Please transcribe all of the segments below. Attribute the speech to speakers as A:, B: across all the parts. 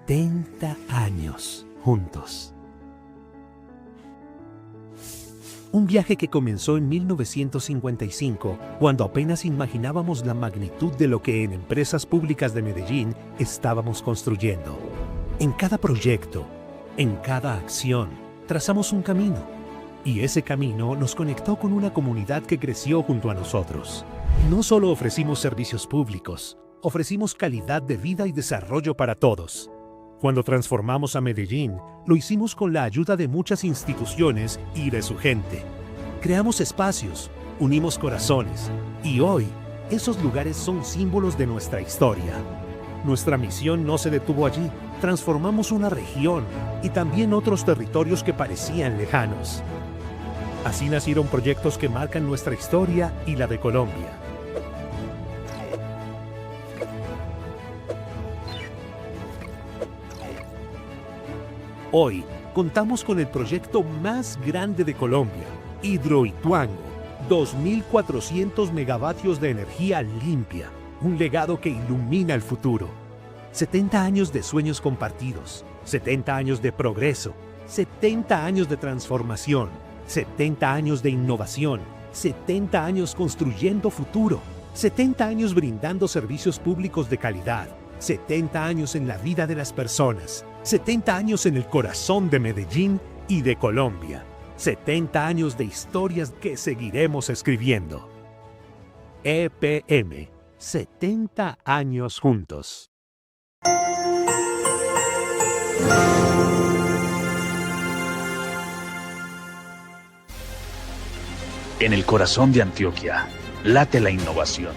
A: 70 años juntos. Un viaje que comenzó en 1955, cuando apenas imaginábamos la magnitud de lo que en Empresas Públicas de Medellín estábamos construyendo. En cada proyecto, en cada acción, trazamos un camino. Y ese camino nos conectó con una comunidad que creció junto a nosotros. No solo ofrecimos servicios públicos, ofrecimos calidad de vida y desarrollo para todos. Cuando transformamos a Medellín, lo hicimos con la ayuda de muchas instituciones y de su gente. Creamos espacios, unimos corazones, y hoy, esos lugares son símbolos de nuestra historia. Nuestra misión no se detuvo allí. Transformamos una región y también otros territorios que parecían lejanos. Así nacieron proyectos que marcan nuestra historia y la de Colombia. Hoy contamos con el proyecto más grande de Colombia, Hidroituango, 2.400 megavatios de energía limpia, un legado que ilumina el futuro. 70 años de sueños compartidos, 70 años de progreso, 70 años de transformación, 70 años de innovación, 70 años construyendo futuro, 70 años brindando servicios públicos de calidad, 70 años en la vida de las personas, 70 años en el corazón de Medellín y de Colombia, 70 años de historias que seguiremos escribiendo. EPM, 70 años juntos.
B: En el corazón de Antioquia late la innovación.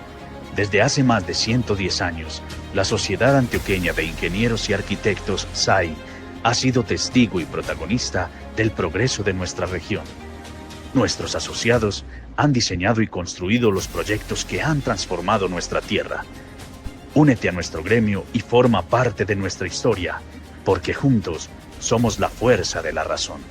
B: Desde hace más de 110 años, la Sociedad Antioqueña de Ingenieros y Arquitectos, SAI, ha sido testigo y protagonista del progreso de nuestra región. Nuestros asociados han diseñado y construido los proyectos que han transformado nuestra tierra. Únete a nuestro gremio y forma parte de nuestra historia, porque juntos somos la fuerza de la razón.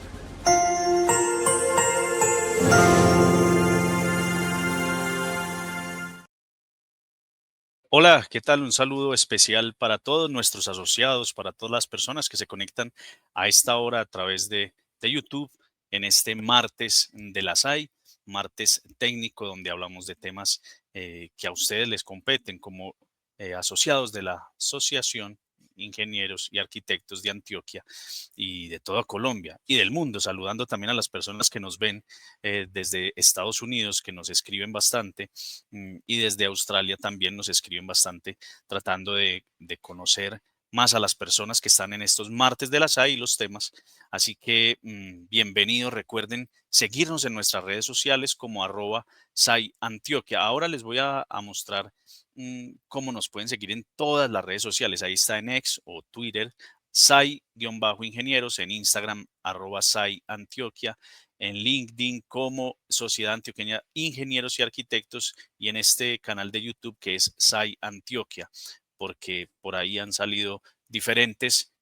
C: Hola, ¿qué tal? Un saludo especial para todos nuestros asociados, para todas las personas que se conectan a esta hora a través de YouTube en este martes de la SAI, martes técnico donde hablamos de temas que a ustedes les competen como asociados de la Asociación Ingenieros y Arquitectos de Antioquia y de toda Colombia y del mundo, saludando también a las personas que nos ven desde Estados Unidos, que nos escriben bastante, y desde Australia también nos escriben bastante, tratando de conocer más a las personas que están en estos martes de la SAI y los temas. Así que bienvenidos, recuerden seguirnos en nuestras redes sociales como @SAI Antioquia. Ahora les voy a mostrar cómo nos pueden seguir en todas las redes sociales. Ahí está en X o Twitter, SAI-ingenieros, en Instagram, @SAI Antioquia, en LinkedIn como Sociedad Antioqueña Ingenieros y Arquitectos y en este canal de YouTube que es SAI Antioquia, porque por ahí han salido diferentes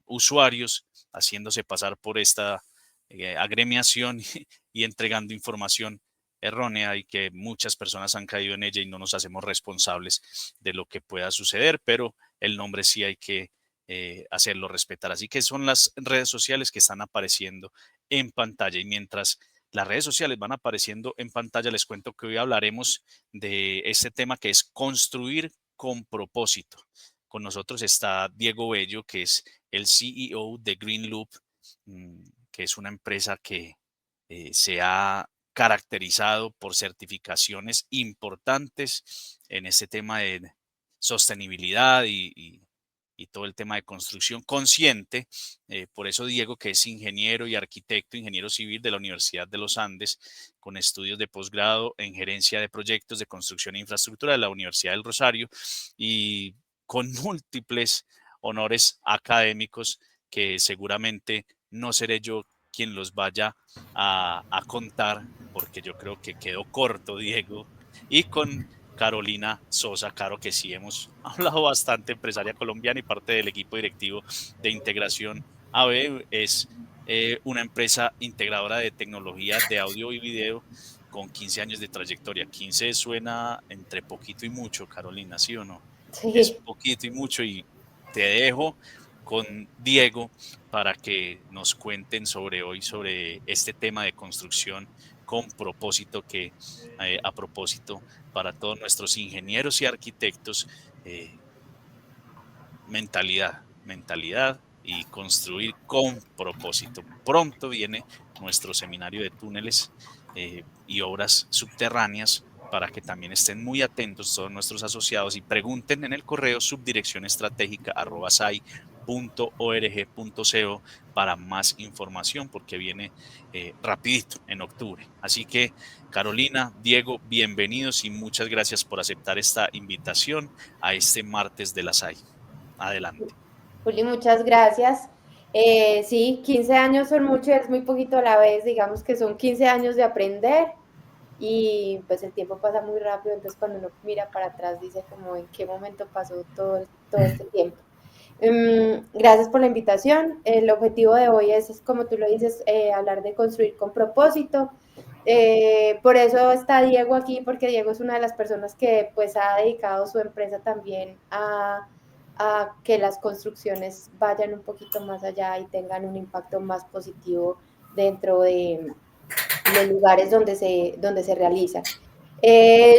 C: usuarios haciéndose pasar por esta agremiación y entregando información errónea y que muchas personas han caído en ella y no nos hacemos responsables de lo que pueda suceder, pero el nombre sí hay que hacerlo respetar. Así que son las redes sociales que están apareciendo en pantalla y mientras las redes sociales van apareciendo en pantalla, les cuento que hoy hablaremos de este tema que es construir con propósito. Con nosotros está Diego Bello, que es el CEO de Green Loop, que es una empresa que se ha caracterizado por certificaciones importantes en este tema de sostenibilidad y todo el tema de construcción consciente. Por eso Diego, que es ingeniero y arquitecto, ingeniero civil de la Universidad de los Andes, con estudios de posgrado en gerencia de proyectos de construcción e infraestructura de la Universidad del Rosario y con múltiples honores académicos que seguramente no seré yo quien los vaya a contar, porque yo creo que quedó corto, Diego, y con Carolina Sosa, Caro, que sí hemos hablado bastante, empresaria colombiana y parte del equipo directivo de Integración AB, es una empresa integradora de tecnología de audio y video con 15 años de trayectoria. 15 suena entre poquito y mucho, Carolina, ¿sí o no? Es
D: Sí,
C: poquito y mucho y te dejo con Diego para que nos cuenten sobre este tema de construcción con propósito a propósito, para todos nuestros ingenieros y arquitectos, mentalidad y construir con propósito. Pronto viene nuestro seminario de túneles y obras subterráneas, para que también estén muy atentos todos nuestros asociados y pregunten en el correo subdireccionestratégica@sai.org.co para más información, porque viene rapidito en octubre. Así que, Carolina, Diego, bienvenidos y muchas gracias por aceptar esta invitación a este martes de la SAI. Adelante.
D: Juli, muchas gracias. Sí, 15 años son mucho, es muy poquito a la vez, digamos que son 15 años de aprender y pues el tiempo pasa muy rápido, entonces cuando uno mira para atrás dice como en qué momento pasó todo este tiempo. Gracias por la invitación. El objetivo de hoy es como tú lo dices, hablar de construir con propósito. Por eso está Diego aquí, porque Diego es una de las personas que pues ha dedicado su empresa también a que las construcciones vayan un poquito más allá y tengan un impacto más positivo dentro de los lugares donde se realizan.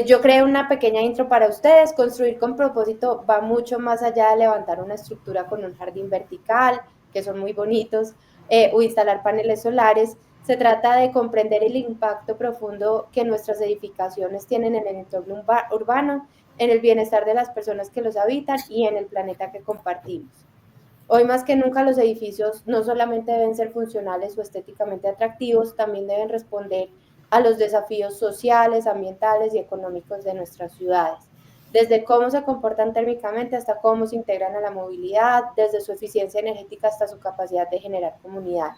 D: Yo creo una pequeña intro para ustedes. Construir con propósito va mucho más allá de levantar una estructura con un jardín vertical, que son muy bonitos, o instalar paneles solares. Se trata de comprender el impacto profundo que nuestras edificaciones tienen en el entorno urbano, en el bienestar de las personas que los habitan y en el planeta que compartimos. Hoy más que nunca los edificios no solamente deben ser funcionales o estéticamente atractivos, también deben responder a los desafíos sociales, ambientales y económicos de nuestras ciudades, desde cómo se comportan térmicamente hasta cómo se integran a la movilidad, desde su eficiencia energética hasta su capacidad de generar comunidad.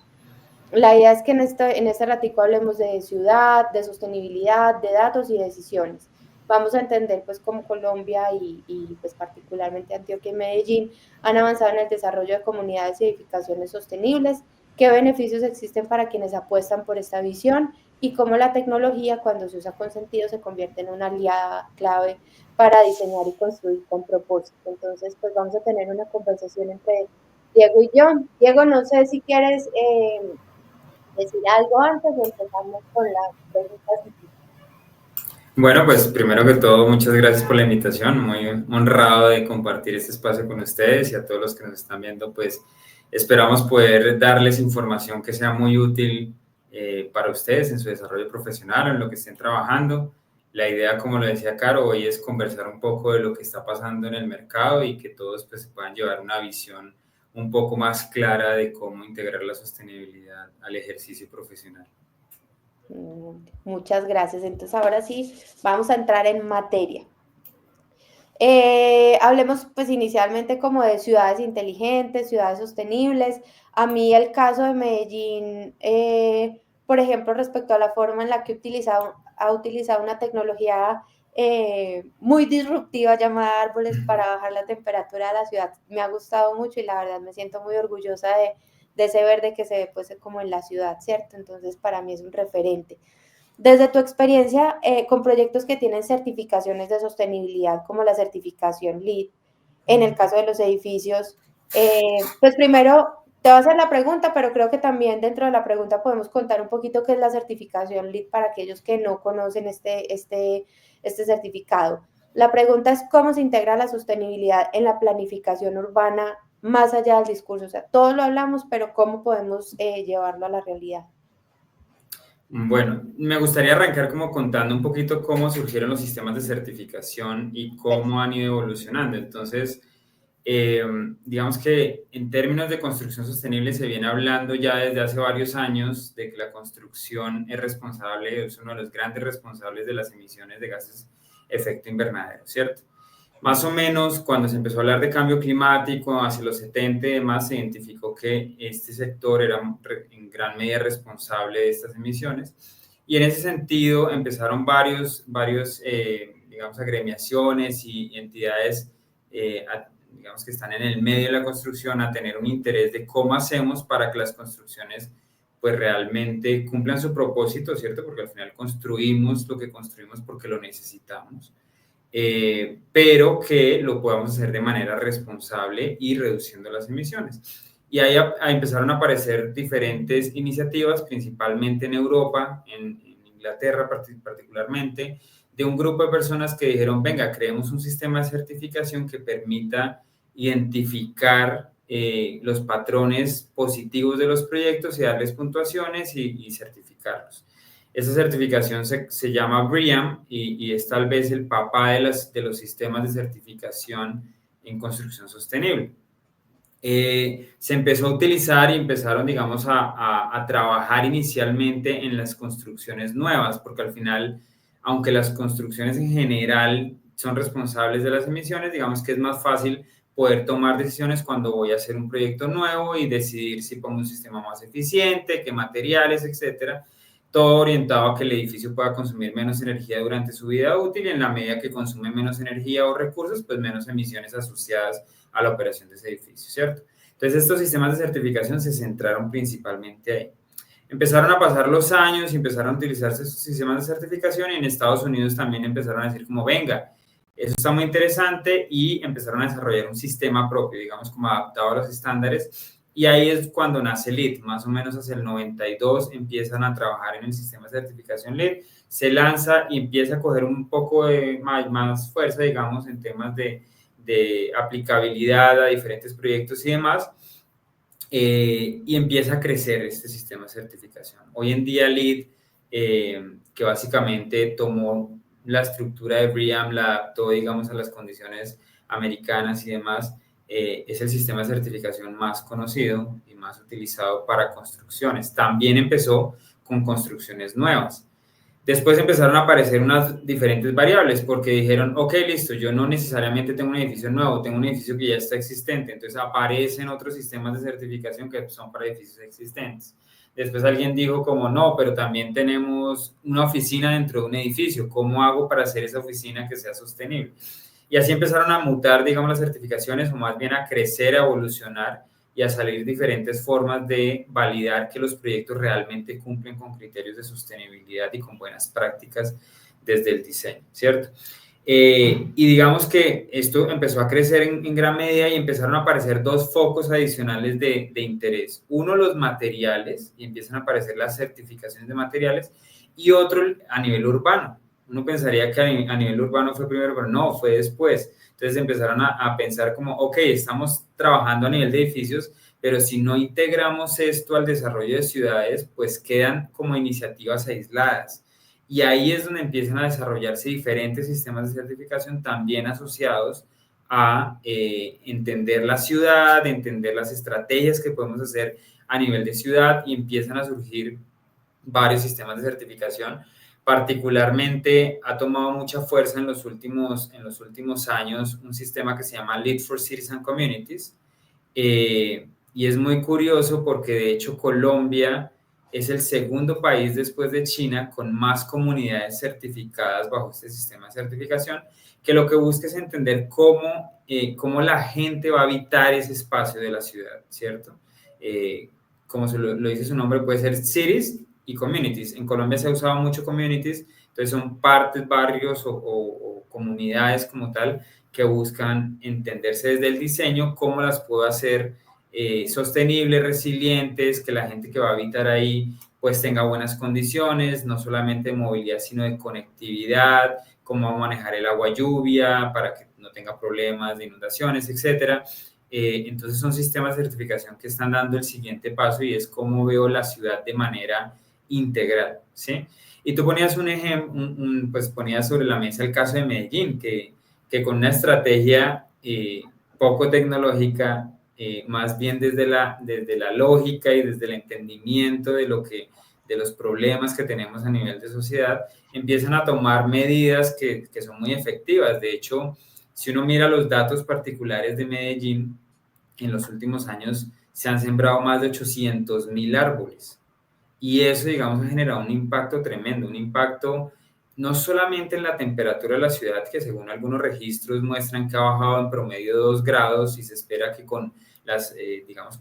D: La idea es que en este ratico hablemos de ciudad, de sostenibilidad, de datos y decisiones. Vamos a entender pues cómo Colombia y pues particularmente Antioquia y Medellín han avanzado en el desarrollo de comunidades y edificaciones sostenibles, qué beneficios existen para quienes apuestan por esta visión y cómo la tecnología, cuando se usa con sentido, se convierte en una aliada clave para diseñar y construir con propósito. Entonces, pues vamos a tener una conversación entre Diego y yo. Diego, no sé si quieres decir algo antes de empezamos con las preguntas.
E: Bueno, pues primero que todo, muchas gracias por la invitación, muy honrado de compartir este espacio con ustedes y a todos los que nos están viendo, pues esperamos poder darles información que sea muy útil para ustedes en su desarrollo profesional, en lo que estén trabajando. La idea, como lo decía Caro, hoy es conversar un poco de lo que está pasando en el mercado y que todos pues puedan llevar una visión un poco más clara de cómo integrar la sostenibilidad al ejercicio profesional.
D: Muchas gracias. Entonces ahora sí vamos a entrar en materia. Hablemos pues inicialmente como de ciudades inteligentes, ciudades sostenibles. A mí el caso de Medellín, por ejemplo, respecto a la forma en la que ha utilizado una tecnología muy disruptiva llamada árboles para bajar la temperatura de la ciudad, me ha gustado mucho y la verdad me siento muy orgullosa de ese verde que se ve pues como en la ciudad, ¿cierto? Entonces para mí es un referente. Desde tu experiencia con proyectos que tienen certificaciones de sostenibilidad como la certificación LEED, en el caso de los edificios, pues primero te voy a hacer la pregunta, pero creo que también dentro de la pregunta podemos contar un poquito qué es la certificación LEED para aquellos que no conocen este certificado. La pregunta es cómo se integra la sostenibilidad en la planificación urbana más allá del discurso. O sea, todos lo hablamos, pero ¿cómo podemos llevarlo a la realidad?
E: Bueno, me gustaría arrancar como contando un poquito cómo surgieron los sistemas de certificación y cómo han ido evolucionando. Entonces, digamos que en términos de construcción sostenible se viene hablando ya desde hace varios años de que la construcción es uno de los grandes responsables de las emisiones de gases de efecto invernadero, ¿cierto? Más o menos cuando se empezó a hablar de cambio climático, hacia los 70 y demás, se identificó que este sector era en gran medida responsable de estas emisiones. Y en ese sentido empezaron varios digamos, agremiaciones y entidades, digamos, que están en el medio de la construcción a tener un interés de cómo hacemos para que las construcciones pues realmente cumplan su propósito, ¿cierto? Porque al final construimos lo que construimos porque lo necesitamos. pero que lo podamos hacer de manera responsable y reduciendo las emisiones. Y ahí empezaron a aparecer diferentes iniciativas, principalmente en Europa, en Inglaterra particularmente, de un grupo de personas que dijeron, venga, creemos un sistema de certificación que permita identificar los patrones positivos de los proyectos y darles puntuaciones y certificarlos. Esa certificación se llama BREEAM y es tal vez el papá de los sistemas de certificación en construcción sostenible. Se empezó a utilizar y empezaron, digamos, a trabajar inicialmente en las construcciones nuevas, porque al final, aunque las construcciones en general son responsables de las emisiones, digamos que es más fácil poder tomar decisiones cuando voy a hacer un proyecto nuevo y decidir si pongo un sistema más eficiente, qué materiales, etcétera. Todo orientado a que el edificio pueda consumir menos energía durante su vida útil y en la medida que consume menos energía o recursos, pues menos emisiones asociadas a la operación de ese edificio, ¿cierto? Entonces, estos sistemas de certificación se centraron principalmente ahí. Empezaron a pasar los años y empezaron a utilizarse esos sistemas de certificación y en Estados Unidos también empezaron a decir como, venga, eso está muy interesante y empezaron a desarrollar un sistema propio, digamos, como adaptado a los estándares. Y ahí es cuando nace LEED, más o menos hacia el 92 empiezan a trabajar en el sistema de certificación LEED, se lanza y empieza a coger un poco de más fuerza, digamos, en temas de aplicabilidad a diferentes proyectos y demás, y empieza a crecer este sistema de certificación. Hoy en día LEED, que básicamente tomó la estructura de BREEAM, la adaptó, digamos, a las condiciones americanas y demás, es el sistema de certificación más conocido y más utilizado para construcciones. También empezó con construcciones nuevas. Después empezaron a aparecer unas diferentes variables porque dijeron, ok, listo, yo no necesariamente tengo un edificio nuevo, tengo un edificio que ya está existente, entonces aparecen otros sistemas de certificación que son para edificios existentes. Después alguien dijo como, no, pero también tenemos una oficina dentro de un edificio, ¿cómo hago para hacer esa oficina que sea sostenible? Y así empezaron a mutar, digamos, las certificaciones o más bien a crecer, a evolucionar y a salir diferentes formas de validar que los proyectos realmente cumplen con criterios de sostenibilidad y con buenas prácticas desde el diseño, ¿cierto? Y digamos que esto empezó a crecer en gran medida y empezaron a aparecer dos focos adicionales de interés. Uno, los materiales, y empiezan a aparecer las certificaciones de materiales, y otro a nivel urbano. Uno pensaría que a nivel urbano fue primero, pero no, fue después. Entonces empezaron a pensar como, ok, estamos trabajando a nivel de edificios, pero si no integramos esto al desarrollo de ciudades, pues quedan como iniciativas aisladas. Y ahí es donde empiezan a desarrollarse diferentes sistemas de certificación también asociados a entender la ciudad, entender las estrategias que podemos hacer a nivel de ciudad y empiezan a surgir varios sistemas de certificación. Particularmente ha tomado mucha fuerza en los últimos años un sistema que se llama LEED for Cities and Communities, y es muy curioso porque de hecho Colombia es el segundo país después de China con más comunidades certificadas bajo este sistema de certificación, que lo que busca es entender cómo la gente va a habitar ese espacio de la ciudad, ¿cierto? Como lo dice su nombre, puede ser cities y communities. En Colombia se ha usado mucho communities, entonces son partes, barrios o comunidades como tal que buscan entenderse desde el diseño, cómo las puedo hacer sostenibles, resilientes, que la gente que va a habitar ahí pues tenga buenas condiciones, no solamente de movilidad, sino de conectividad, cómo manejar el agua lluvia para que no tenga problemas de inundaciones, etcétera. Entonces son sistemas de certificación que están dando el siguiente paso y es cómo veo la ciudad de manera integral, ¿sí? Y tú ponías un ejemplo, pues ponías sobre la mesa el caso de Medellín, que con una estrategia poco tecnológica, más bien desde la lógica y desde el entendimiento de los problemas que tenemos a nivel de sociedad, empiezan a tomar medidas que son muy efectivas. De hecho, si uno mira los datos particulares de Medellín, en los últimos años se han sembrado más de 800,000 árboles. Y eso, digamos, ha generado un impacto tremendo, un impacto no solamente en la temperatura de la ciudad, que según algunos registros muestran que ha bajado en promedio 2 grados y se espera que con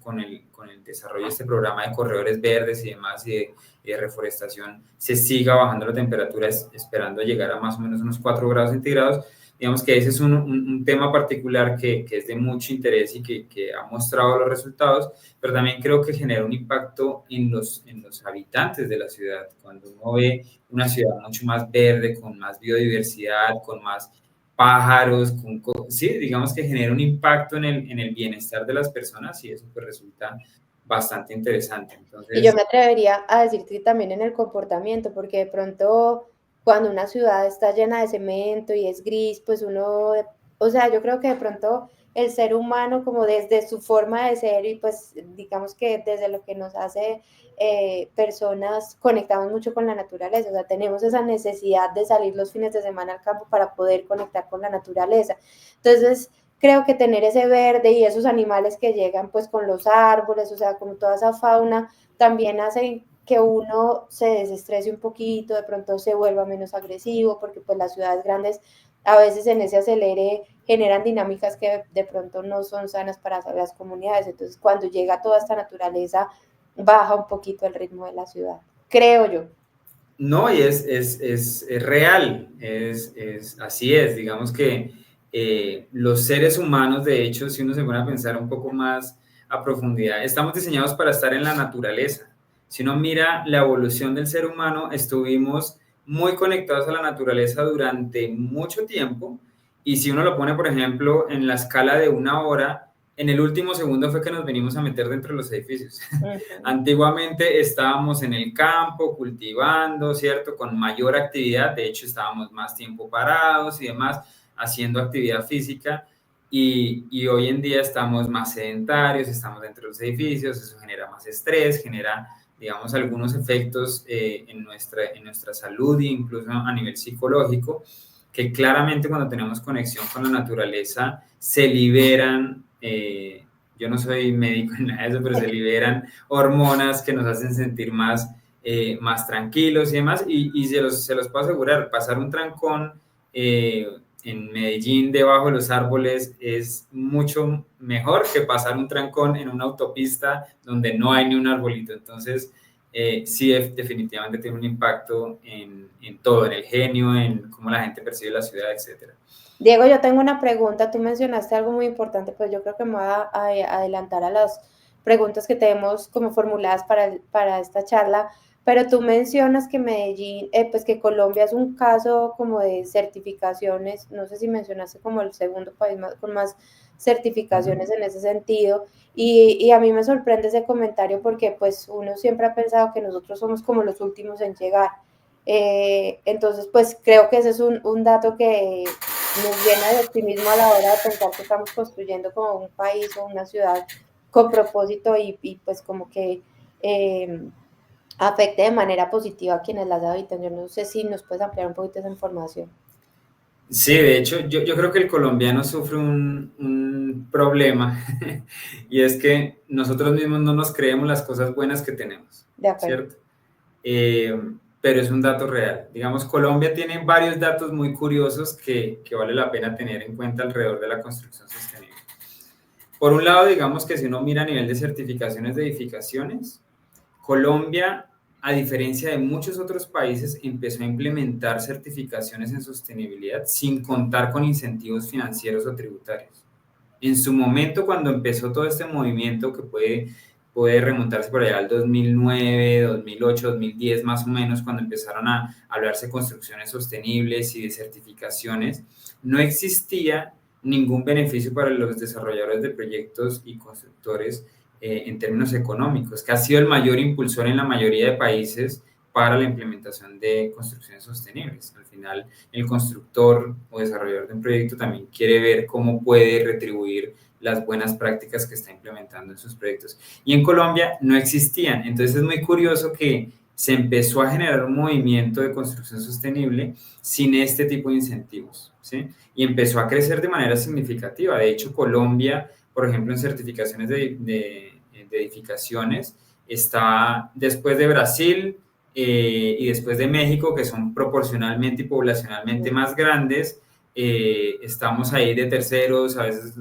E: con el desarrollo de este programa de corredores verdes y demás y de reforestación se siga bajando la temperatura, esperando llegar a más o menos unos 4 grados centígrados, digamos que ese es un tema particular que es de mucho interés y que ha mostrado los resultados, pero también creo que genera un impacto en los habitantes de la ciudad. Cuando uno ve una ciudad mucho más verde, con más biodiversidad, con más pájaros, sí, digamos que genera un impacto en el bienestar de las personas y eso pues resulta bastante interesante.
D: Y yo
E: Entonces,
D: me atrevería a decirte que también en el comportamiento, porque de pronto cuando una ciudad está llena de cemento y es gris, pues uno, o sea, yo creo que de pronto el ser humano como desde su forma de ser y pues digamos que desde lo que nos hace personas conectamos mucho con la naturaleza, o sea, tenemos esa necesidad de salir los fines de semana al campo para poder conectar con la naturaleza. Entonces, creo que tener ese verde y esos animales que llegan pues con los árboles, o sea, con toda esa fauna, también hacen que uno se desestrese un poquito, de pronto se vuelva menos agresivo, porque pues las ciudades grandes a veces en ese acelere generan dinámicas que de pronto no son sanas para las comunidades. Entonces, cuando llega toda esta naturaleza, baja un poquito el ritmo de la ciudad, creo yo.
E: no, y es real, así es, digamos que los seres humanos, de hecho, si uno se pone a pensar un poco más a profundidad, estamos diseñados para estar en la naturaleza. Si uno mira la evolución del ser humano, estuvimos muy conectados a la naturaleza durante mucho tiempo y si uno lo pone, por ejemplo, en la escala de una hora, en el último segundo fue que nos venimos a meter dentro de los edificios. Antiguamente estábamos en el campo cultivando, ¿cierto? Con mayor actividad, de hecho estábamos más tiempo parados y demás, haciendo actividad física y hoy en día estamos más sedentarios, estamos dentro de los edificios, eso genera más estrés, genera, digamos, algunos efectos en nuestra salud e incluso a nivel psicológico, que claramente cuando tenemos conexión con la naturaleza se liberan yo no soy médico en nada de eso, pero se liberan hormonas que nos hacen sentir más, más tranquilos y demás. Y se los puedo asegurar, pasar un trancón en Medellín debajo de los árboles es mucho mejor que pasar un trancón en una autopista donde no hay ni un arbolito. Entonces, sí, definitivamente tiene un impacto en todo, en el genio, en cómo la gente percibe la ciudad, etcétera.
D: Diego, yo tengo una pregunta. Tú mencionaste algo muy importante, pues yo creo que me voy a adelantar a las preguntas que tenemos como formuladas para esta charla, pero tú mencionas que Medellín, pues que Colombia es un caso como de certificaciones, no sé si mencionaste como el segundo país con más certificaciones en ese sentido, y a mí me sorprende ese comentario porque pues uno siempre ha pensado que nosotros somos como los últimos en llegar. Entonces, pues creo que ese es un dato que nos llena de optimismo a la hora de pensar que estamos construyendo como un país o una ciudad con propósito y pues como que afecte de manera positiva a quienes las habitan. Yo no sé si nos puedes ampliar un poquito esa información.
E: Sí, de hecho, yo creo que el colombiano sufre un problema y es que nosotros mismos no nos creemos las cosas buenas que tenemos,
D: De acuerdo.
E: ¿cierto? Pero es un dato real. Digamos, Colombia tiene varios datos muy curiosos que vale la pena tener en cuenta alrededor de la construcción sostenible. Por un lado, digamos que si uno mira a nivel de certificaciones de edificaciones, Colombia, a diferencia de muchos otros países, empezó a implementar certificaciones en sostenibilidad sin contar con incentivos financieros o tributarios. En su momento, cuando empezó todo este movimiento que puede remontarse por allá al 2009, 2008, 2010 más o menos, cuando empezaron a hablarse de construcciones sostenibles y de certificaciones, no existía ningún beneficio para los desarrolladores de proyectos y constructores en términos económicos, que ha sido el mayor impulsor en la mayoría de países para la implementación de construcciones sostenibles. Al final, el constructor o desarrollador de un proyecto también quiere ver cómo puede retribuir las buenas prácticas que está implementando en sus proyectos. Y en Colombia no existían. Entonces es muy curioso que se empezó a generar un movimiento de construcción sostenible sin este tipo de incentivos, ¿sí? Y empezó a crecer de manera significativa. De hecho, Colombia, por ejemplo, en certificaciones de edificaciones, está después de Brasil y después de México, que son proporcionalmente y poblacionalmente más grandes. Estamos ahí de terceros, a veces,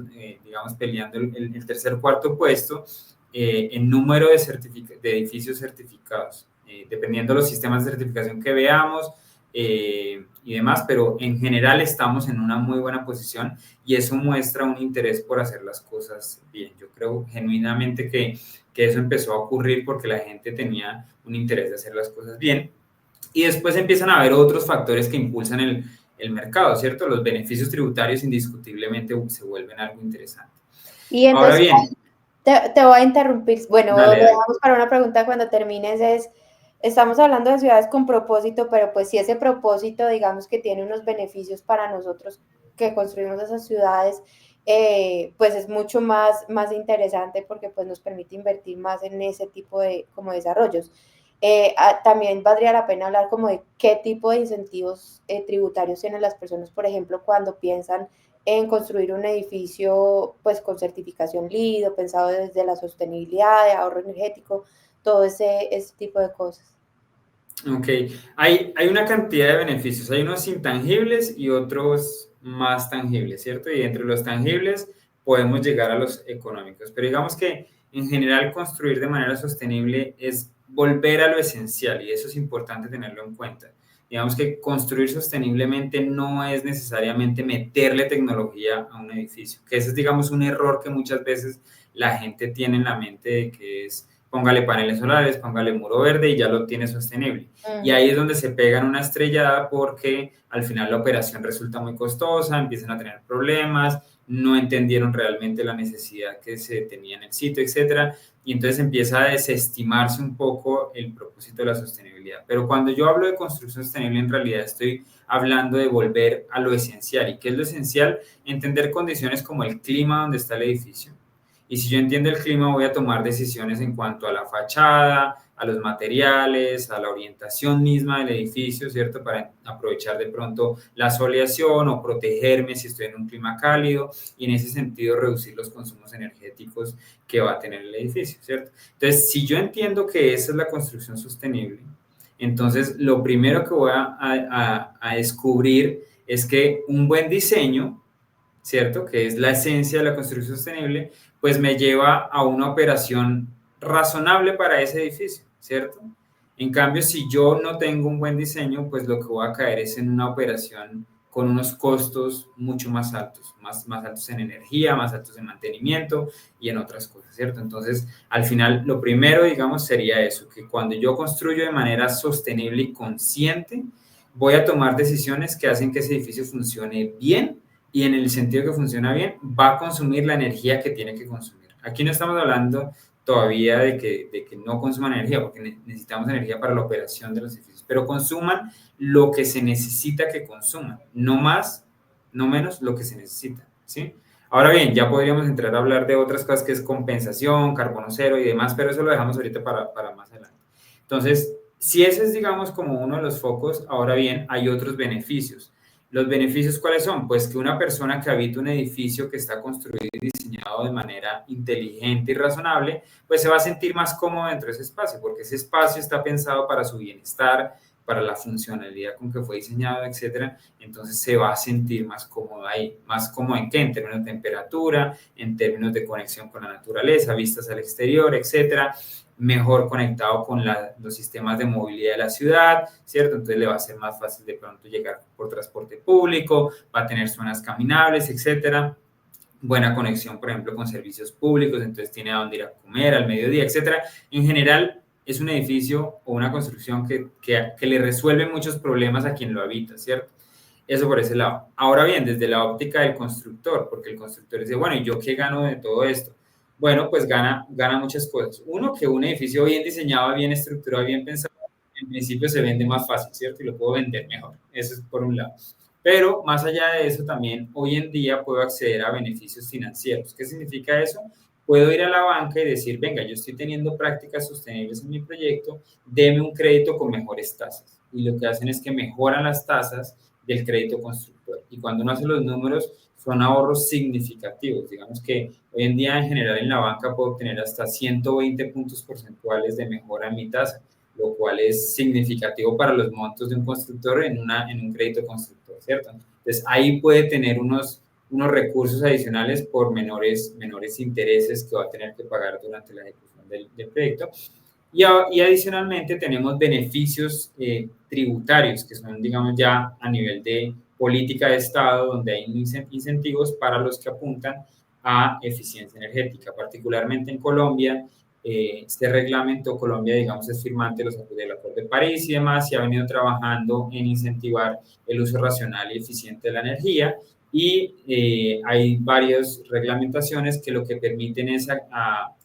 E: digamos, peleando el tercer, cuarto puesto en número de edificios certificados. Dependiendo de los sistemas de certificación que veamos, y demás, pero en general estamos en una muy buena posición y eso muestra un interés por hacer las cosas bien. Yo creo genuinamente que eso empezó a ocurrir porque la gente tenía un interés de hacer las cosas bien y después empiezan a haber otros factores que impulsan el mercado, ¿cierto? Los beneficios tributarios indiscutiblemente se vuelven algo interesante.
D: Y
E: Ahora
D: entonces,
E: bien,
D: te voy a interrumpir. Bueno,
E: dale,
D: lo
E: dale.
D: dejamos para una pregunta cuando termines. Estamos hablando de ciudades con propósito, pero pues si ese propósito, digamos que tiene unos beneficios para nosotros que construimos esas ciudades, pues es mucho más interesante porque pues nos permite invertir más en ese tipo de como desarrollos. También valdría la pena hablar como de qué tipo de incentivos tributarios tienen las personas, por ejemplo, cuando piensan en construir un edificio pues con certificación LEED o pensado desde la sostenibilidad, de ahorro energético, todo ese tipo de cosas.
E: Ok, hay una cantidad de beneficios, hay unos intangibles y otros más tangibles, ¿cierto? Y entre los tangibles podemos llegar a los económicos, pero digamos que en general construir de manera sostenible es volver a lo esencial y eso es importante tenerlo en cuenta. Digamos que construir sosteniblemente no es necesariamente meterle tecnología a un edificio, que ese es, digamos, un error que muchas veces la gente tiene en la mente de que es póngale paneles solares, póngale muro verde y ya lo tiene sostenible. Y ahí es donde se pegan una estrellada porque al final la operación resulta muy costosa, empiezan a tener problemas, no entendieron realmente la necesidad que se tenía en el sitio, etcétera, y entonces empieza a desestimarse un poco el propósito de la sostenibilidad. Pero cuando yo hablo de construcción sostenible, en realidad estoy hablando de volver a lo esencial. ¿Y qué es lo esencial? Entender condiciones como el clima donde está el edificio. Y si yo entiendo el clima, voy a tomar decisiones en cuanto a la fachada, a los materiales, a la orientación misma del edificio, ¿cierto? Para aprovechar de pronto la soleación o protegerme si estoy en un clima cálido y en ese sentido reducir los consumos energéticos que va a tener el edificio, ¿cierto? Entonces, si yo entiendo que esa es la construcción sostenible, entonces lo primero que voy a descubrir es que un buen diseño, ¿cierto? Que es la esencia de la construcción sostenible, pues me lleva a una operación razonable para ese edificio, ¿cierto? En cambio, si yo no tengo un buen diseño, pues lo que voy a caer es en una operación con unos costos mucho más altos, más altos en energía, más altos en mantenimiento y en otras cosas, ¿cierto? Entonces, al final, lo primero, digamos, sería eso, que cuando yo construyo de manera sostenible y consciente, voy a tomar decisiones que hacen que ese edificio funcione bien y en el sentido que funciona bien, va a consumir la energía que tiene que consumir. Aquí no estamos hablando todavía de que no consuman energía, porque necesitamos energía para la operación de los edificios, pero consuman lo que se necesita que consuman, no más, no menos lo que se necesita, ¿sí? Ahora bien, ya podríamos entrar a hablar de otras cosas que es compensación, carbono cero y demás, pero eso lo dejamos ahorita para más adelante. Entonces, si ese es, digamos, como uno de los focos, ahora bien, hay otros beneficios. ¿Los beneficios cuáles son? Pues que una persona que habita un edificio que está construido y diseñado de manera inteligente y razonable, pues se va a sentir más cómodo dentro de ese espacio, porque ese espacio está pensado para su bienestar, para la funcionalidad con que fue diseñado, etcétera. Entonces se va a sentir más cómodo ahí. ¿Más cómodo en qué? En términos de temperatura, en términos de conexión con la naturaleza, vistas al exterior, etcétera. Mejor conectado con los sistemas de movilidad de la ciudad, ¿cierto? Entonces le va a ser más fácil de pronto llegar por transporte público, va a tener zonas caminables, etcétera. Buena conexión, por ejemplo, con servicios públicos, entonces tiene a dónde ir a comer al mediodía, etcétera. En general, es un edificio o una construcción que le resuelve muchos problemas a quien lo habita, ¿cierto? Eso por ese lado. Ahora bien, desde la óptica del constructor, porque el constructor dice, bueno, ¿y yo qué gano de todo esto? Bueno, pues gana muchas cosas. Uno, que un edificio bien diseñado, bien estructurado, bien pensado, en principio se vende más fácil, ¿cierto? Y lo puedo vender mejor. Eso es por un lado. Pero más allá de eso, también hoy en día puedo acceder a beneficios financieros. ¿Qué significa eso? Puedo ir a la banca y decir, venga, yo estoy teniendo prácticas sostenibles en mi proyecto, deme un crédito con mejores tasas. Y lo que hacen es que mejoran las tasas del crédito constructor. Y cuando uno hace los números, son ahorros significativos. Digamos que hoy en día, en general, en la banca puedo obtener hasta 120 puntos porcentuales de mejora en mi tasa, lo cual es significativo para los montos de un constructor en un crédito constructor, ¿cierto? Entonces, ahí puede tener unos recursos adicionales por menores intereses que va a tener que pagar durante la ejecución del proyecto. Y adicionalmente tenemos beneficios tributarios, que son, digamos, ya a nivel de política de Estado, donde hay incentivos para los que apuntan a eficiencia energética. Particularmente en Colombia, este reglamento, Colombia, digamos, es firmante del Acuerdo de París y demás, y ha venido trabajando en incentivar el uso racional y eficiente de la energía, y hay varias reglamentaciones que lo que permiten es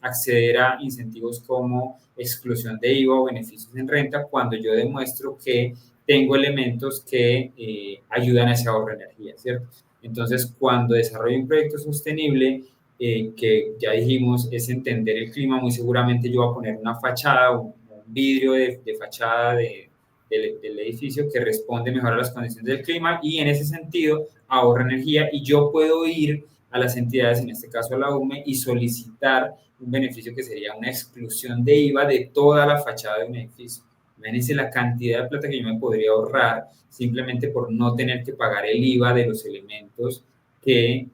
E: acceder a incentivos como exclusión de IVA o beneficios en renta cuando yo demuestro que tengo elementos que ayudan a ese ahorro de energía, ¿cierto? Entonces, cuando desarrollo un proyecto sostenible, que ya dijimos es entender el clima, muy seguramente yo voy a poner una fachada, un vidrio de fachada del edificio que responde mejor a las condiciones del clima y en ese sentido ahorra energía, y yo puedo ir a las entidades, en este caso a la UME, y solicitar un beneficio que sería una exclusión de IVA de toda la fachada de un edificio. Imagínense la cantidad de plata que yo me podría ahorrar simplemente por no tener que pagar el IVA de los elementos que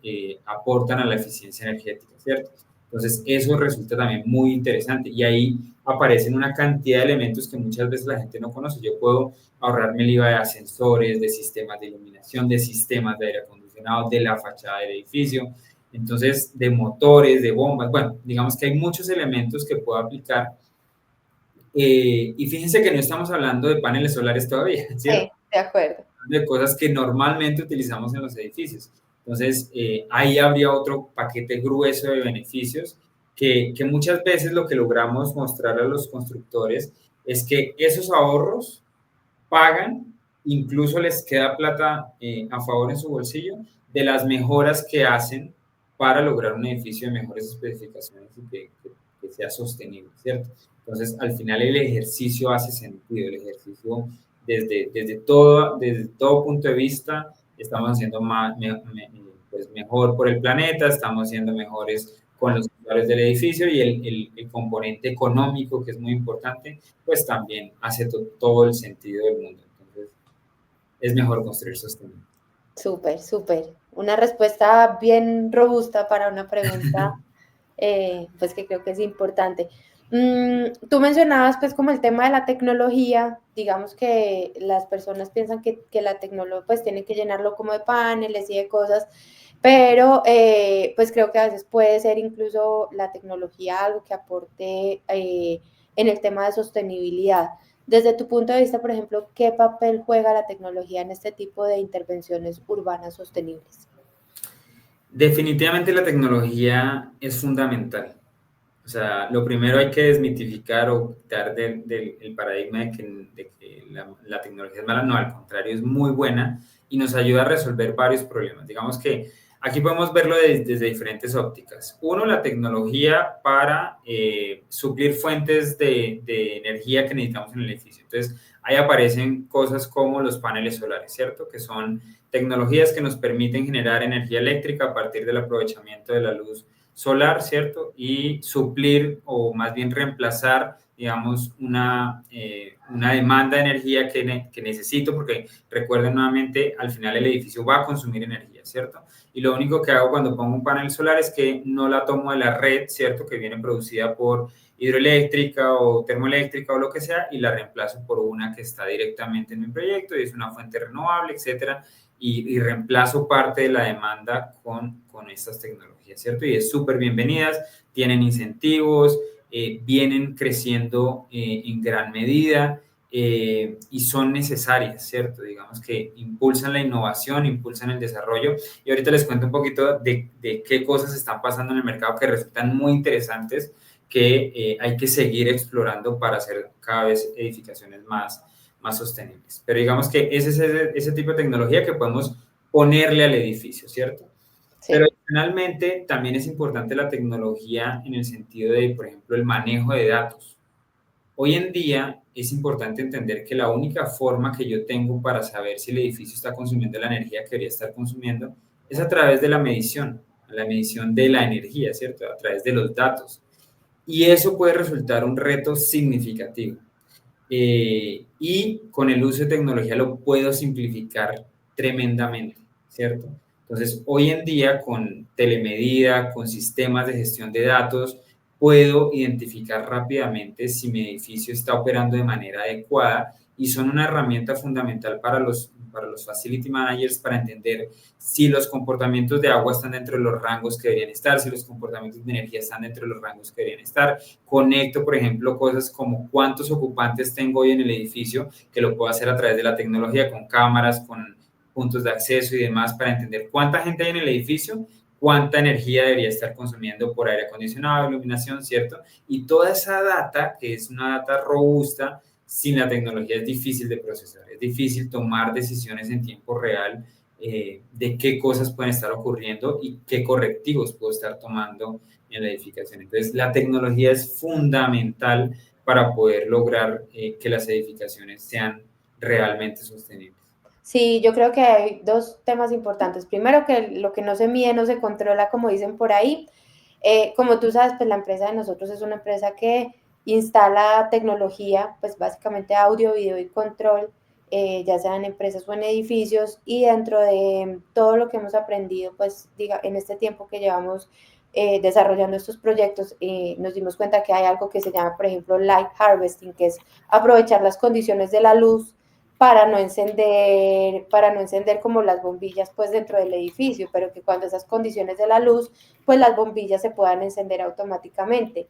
E: aportan a la eficiencia energética, ¿cierto? Entonces, eso resulta también muy interesante y ahí aparecen una cantidad de elementos que muchas veces la gente no conoce. Yo puedo ahorrarme el IVA de ascensores, de sistemas de iluminación, de sistemas de aire acondicionado, de la fachada del edificio, entonces de motores, de bombas, bueno, digamos que hay muchos elementos que puedo aplicar. Y fíjense que no estamos hablando de paneles solares todavía, ¿cierto?
D: Sí, de acuerdo.
E: De cosas que normalmente utilizamos en los edificios. Entonces, ahí habría otro paquete grueso de beneficios que muchas veces lo que logramos mostrar a los constructores es que esos ahorros pagan, incluso les queda plata a favor en su bolsillo, de las mejoras que hacen para lograr un edificio de mejores especificaciones y que sea sostenible, ¿cierto? Entonces, al final el ejercicio hace sentido, el ejercicio desde todo punto de vista, estamos haciendo pues mejor por el planeta, estamos siendo mejores con los usuarios del edificio y el componente económico, que es muy importante, pues también hace todo el sentido del mundo. Entonces, es mejor construir sostenible.
D: Súper, súper. Una respuesta bien robusta para una pregunta, pues que creo que es importante. Tú mencionabas pues como el tema de la tecnología, digamos que las personas piensan que la tecnología pues tiene que llenarlo como de paneles y de cosas, pero pues creo que a veces puede ser incluso la tecnología algo que aporte en el tema de sostenibilidad. Desde tu punto de vista, por ejemplo, ¿qué papel juega la tecnología en este tipo de intervenciones urbanas sostenibles?
E: Definitivamente la tecnología es fundamental. O sea, lo primero hay que desmitificar o quitar el paradigma de que la tecnología es mala. No, al contrario, es muy buena y nos ayuda a resolver varios problemas. Digamos que aquí podemos verlo desde diferentes ópticas. Uno, la tecnología para suplir fuentes de energía que necesitamos en el edificio. Entonces, ahí aparecen cosas como los paneles solares, ¿cierto? Que son tecnologías que nos permiten generar energía eléctrica a partir del aprovechamiento de la luz solar, ¿cierto? Y suplir o más bien reemplazar, digamos, una demanda de energía que necesito, porque recuerden nuevamente, al final el edificio va a consumir energía, ¿cierto? Y lo único que hago cuando pongo un panel solar es que no la tomo de la red, ¿cierto? Que viene producida por hidroeléctrica o termoeléctrica o lo que sea, y la reemplazo por una que está directamente en mi proyecto y es una fuente renovable, etcétera, y reemplazo parte de la demanda con estas tecnologías, ¿cierto? Y es súper bienvenidas, tienen incentivos, vienen creciendo en gran medida y son necesarias, ¿cierto? Digamos que impulsan la innovación, impulsan el desarrollo. Y ahorita les cuento un poquito de qué cosas están pasando en el mercado que resultan muy interesantes, que hay que seguir explorando para hacer cada vez edificaciones más sostenibles. Pero digamos que ese es ese tipo de tecnología que podemos ponerle al edificio, ¿cierto?
D: Sí.
E: Pero adicionalmente también es importante la tecnología en el sentido de, por ejemplo, el manejo de datos. Hoy en día es importante entender que la única forma que yo tengo para saber si el edificio está consumiendo la energía que debería estar consumiendo es a través de la medición de la energía, ¿cierto? A través de los datos. Y eso puede resultar un reto significativo. Y con el uso de tecnología lo puedo simplificar tremendamente, ¿cierto? Entonces, hoy en día con telemedida, con sistemas de gestión de datos, puedo identificar rápidamente si mi edificio está operando de manera adecuada y son una herramienta fundamental para los facility managers para entender si los comportamientos de agua están dentro de los rangos que deberían estar, si los comportamientos de energía están dentro de los rangos que deberían estar. Conecto, por ejemplo, cosas como cuántos ocupantes tengo hoy en el edificio, que lo puedo hacer a través de la tecnología, con cámaras, con puntos de acceso y demás, para entender cuánta gente hay en el edificio, cuánta energía debería estar consumiendo por aire acondicionado, iluminación, ¿cierto? Y toda esa data, que es una data robusta, sin la tecnología es difícil de procesar, es difícil tomar decisiones en tiempo real de qué cosas pueden estar ocurriendo y qué correctivos puedo estar tomando en la edificación. Entonces, la tecnología es fundamental para poder lograr que las edificaciones sean realmente sostenibles.
D: Sí, yo creo que hay dos temas importantes. Primero, que lo que no se mide no se controla, como dicen por ahí. Como tú sabes, pues la empresa de nosotros es una empresa que instala tecnología, pues básicamente audio, video y control, ya sean en empresas o en edificios, y dentro de todo lo que hemos aprendido, pues en este tiempo que llevamos desarrollando estos proyectos, nos dimos cuenta que hay algo que se llama, por ejemplo, light harvesting, que es aprovechar las condiciones de la luz para no encender como las bombillas pues dentro del edificio, pero que cuando esas condiciones de la luz, pues las bombillas se puedan encender automáticamente.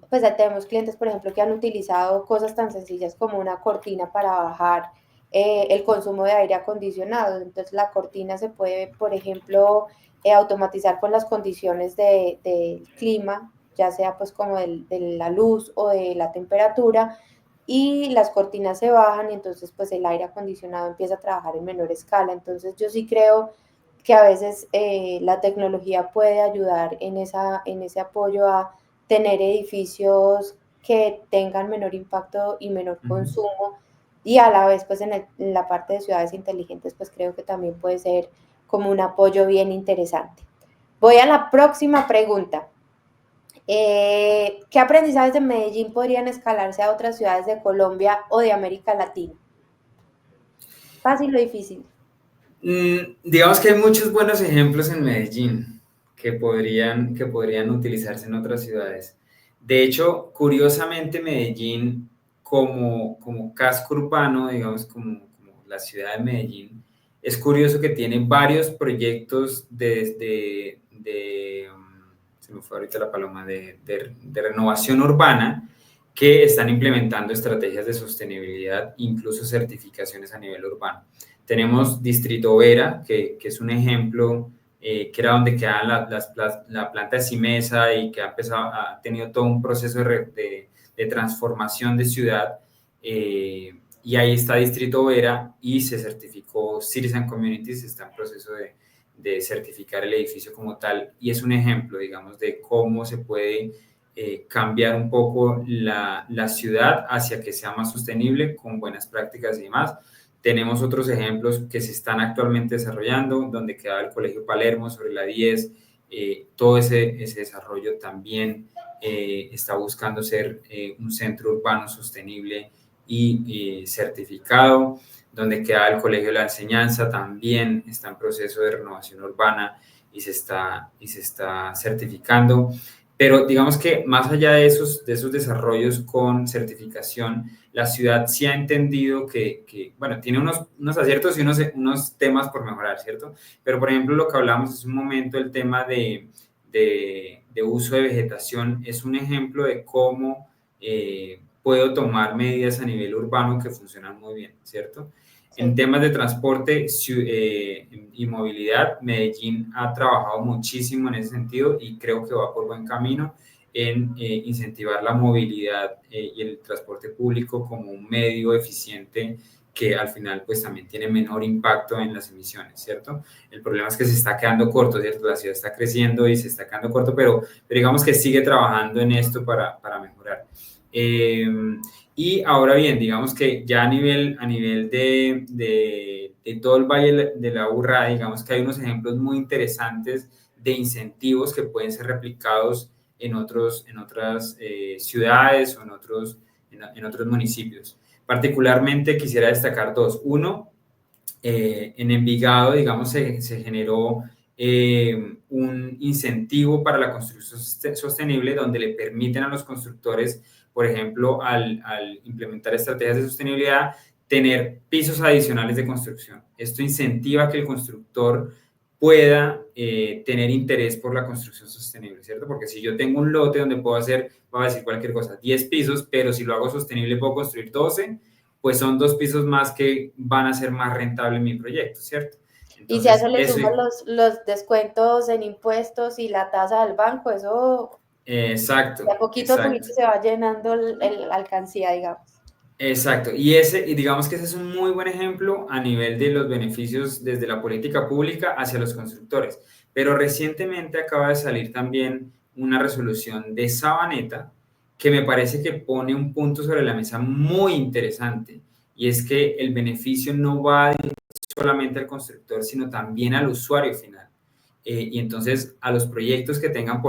D: Pues tenemos clientes, por ejemplo, que han utilizado cosas tan sencillas como una cortina para bajar el consumo de aire acondicionado. Entonces la cortina se puede, por ejemplo, automatizar con las condiciones del clima, ya sea pues como de la luz o de la temperatura, y las cortinas se bajan y entonces pues el aire acondicionado empieza a trabajar en menor escala. Entonces yo sí creo que a veces la tecnología puede ayudar en ese apoyo a tener edificios que tengan menor impacto y menor consumo, y a la vez pues en la parte de ciudades inteligentes pues creo que también puede ser como un apoyo bien interesante. Voy a la próxima pregunta. ¿Qué aprendizajes de Medellín podrían escalarse a otras ciudades de Colombia o de América Latina? ¿Fácil o difícil?
E: Digamos que hay muchos buenos ejemplos en Medellín que podrían utilizarse en otras ciudades. De hecho, curiosamente, Medellín, como casco urbano, digamos, como la ciudad de Medellín, es curioso que tiene varios proyectos se me fue ahorita la paloma, de renovación urbana, que están implementando estrategias de sostenibilidad, incluso certificaciones a nivel urbano. Tenemos Distrito Vera, que es un ejemplo, que era donde quedaban la planta de Simesa y que ha tenido todo un proceso de transformación de ciudad. Y ahí está Distrito Vera y se certificó Citizen Communities, está en proceso de certificar el edificio como tal. Y es un ejemplo, digamos, de cómo se puede cambiar un poco la ciudad hacia que sea más sostenible con buenas prácticas y demás. Tenemos otros ejemplos que se están actualmente desarrollando, donde queda el Colegio Palermo sobre la 10, todo ese desarrollo también está buscando ser un centro urbano sostenible y certificado, donde queda el Colegio de la Enseñanza, también está en proceso de renovación urbana y se está certificando. Pero digamos que más allá de esos desarrollos con certificación, la ciudad sí ha entendido que bueno, tiene unos aciertos y unos temas por mejorar, ¿cierto? Pero, por ejemplo, lo que hablamos hace un momento, el tema de uso de vegetación, es un ejemplo de cómo puedo tomar medidas a nivel urbano que funcionan muy bien, ¿cierto? Sí. En temas de transporte y movilidad, Medellín ha trabajado muchísimo en ese sentido y creo que va por buen camino en incentivar la movilidad y el transporte público como un medio eficiente que al final pues también tiene menor impacto en las emisiones, ¿cierto? El problema es que se está quedando corto, ¿cierto? La ciudad está creciendo y se está quedando corto, pero digamos que sigue trabajando en esto para mejorar. Y ahora bien, digamos que ya a nivel de todo el Valle de la Aburrá, digamos que hay unos ejemplos muy interesantes de incentivos que pueden ser replicados en otras ciudades o en otros municipios. Particularmente quisiera destacar dos. Uno, en Envigado, digamos, se generó un incentivo para la construcción sostenible donde le permiten a los constructores, por ejemplo, al implementar estrategias de sostenibilidad, tener pisos adicionales de construcción. Esto incentiva que el constructor pueda tener interés por la construcción sostenible, ¿cierto? Porque si yo tengo un lote donde puedo hacer, voy a decir cualquier cosa, 10 pisos, pero si lo hago sostenible puedo construir 12, pues son 2 pisos más que van a ser más rentable mi proyecto, ¿cierto?
D: Y si a eso
E: Entonces,
D: le suman los descuentos en impuestos y la tasa del banco, eso
E: exacto,
D: de a poquito se va llenando la alcancía, digamos.
E: exacto. Y digamos que ese es un muy buen ejemplo a nivel de los beneficios desde la política pública hacia los constructores. Pero recientemente acaba de salir también una resolución de Sabaneta que me parece que pone un punto sobre la mesa muy interesante, y es que el beneficio no va solamente al constructor, sino también al usuario final. Y entonces a los proyectos que tengan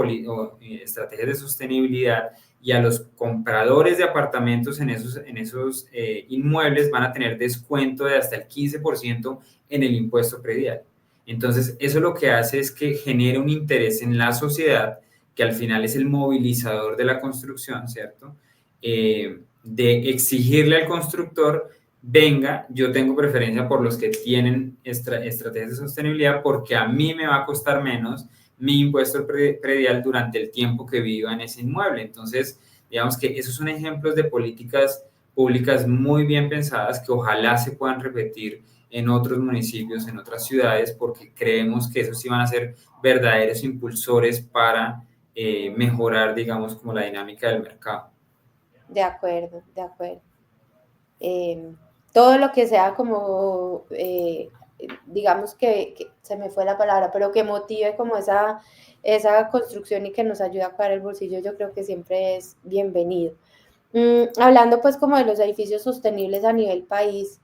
E: estrategias de sostenibilidad y a los compradores de apartamentos en esos inmuebles van a tener descuento de hasta el 15% en el impuesto predial. Entonces, eso lo que hace es que genere un interés en la sociedad, que al final es el movilizador de la construcción, ¿cierto? De exigirle al constructor, venga, yo tengo preferencia por los que tienen estrategias de sostenibilidad porque a mí me va a costar menos mi impuesto predial durante el tiempo que viva en ese inmueble. Entonces, digamos que esos son ejemplos de políticas públicas muy bien pensadas que ojalá se puedan repetir en otros municipios, en otras ciudades, porque creemos que esos sí van a ser verdaderos impulsores para mejorar, digamos, como la dinámica del mercado.
D: De acuerdo, de acuerdo. Todo lo que sea como, digamos que se me fue la palabra, pero que motive como esa construcción y que nos ayude a pagar el bolsillo, yo creo que siempre es bienvenido. Hablando pues como de los edificios sostenibles a nivel país,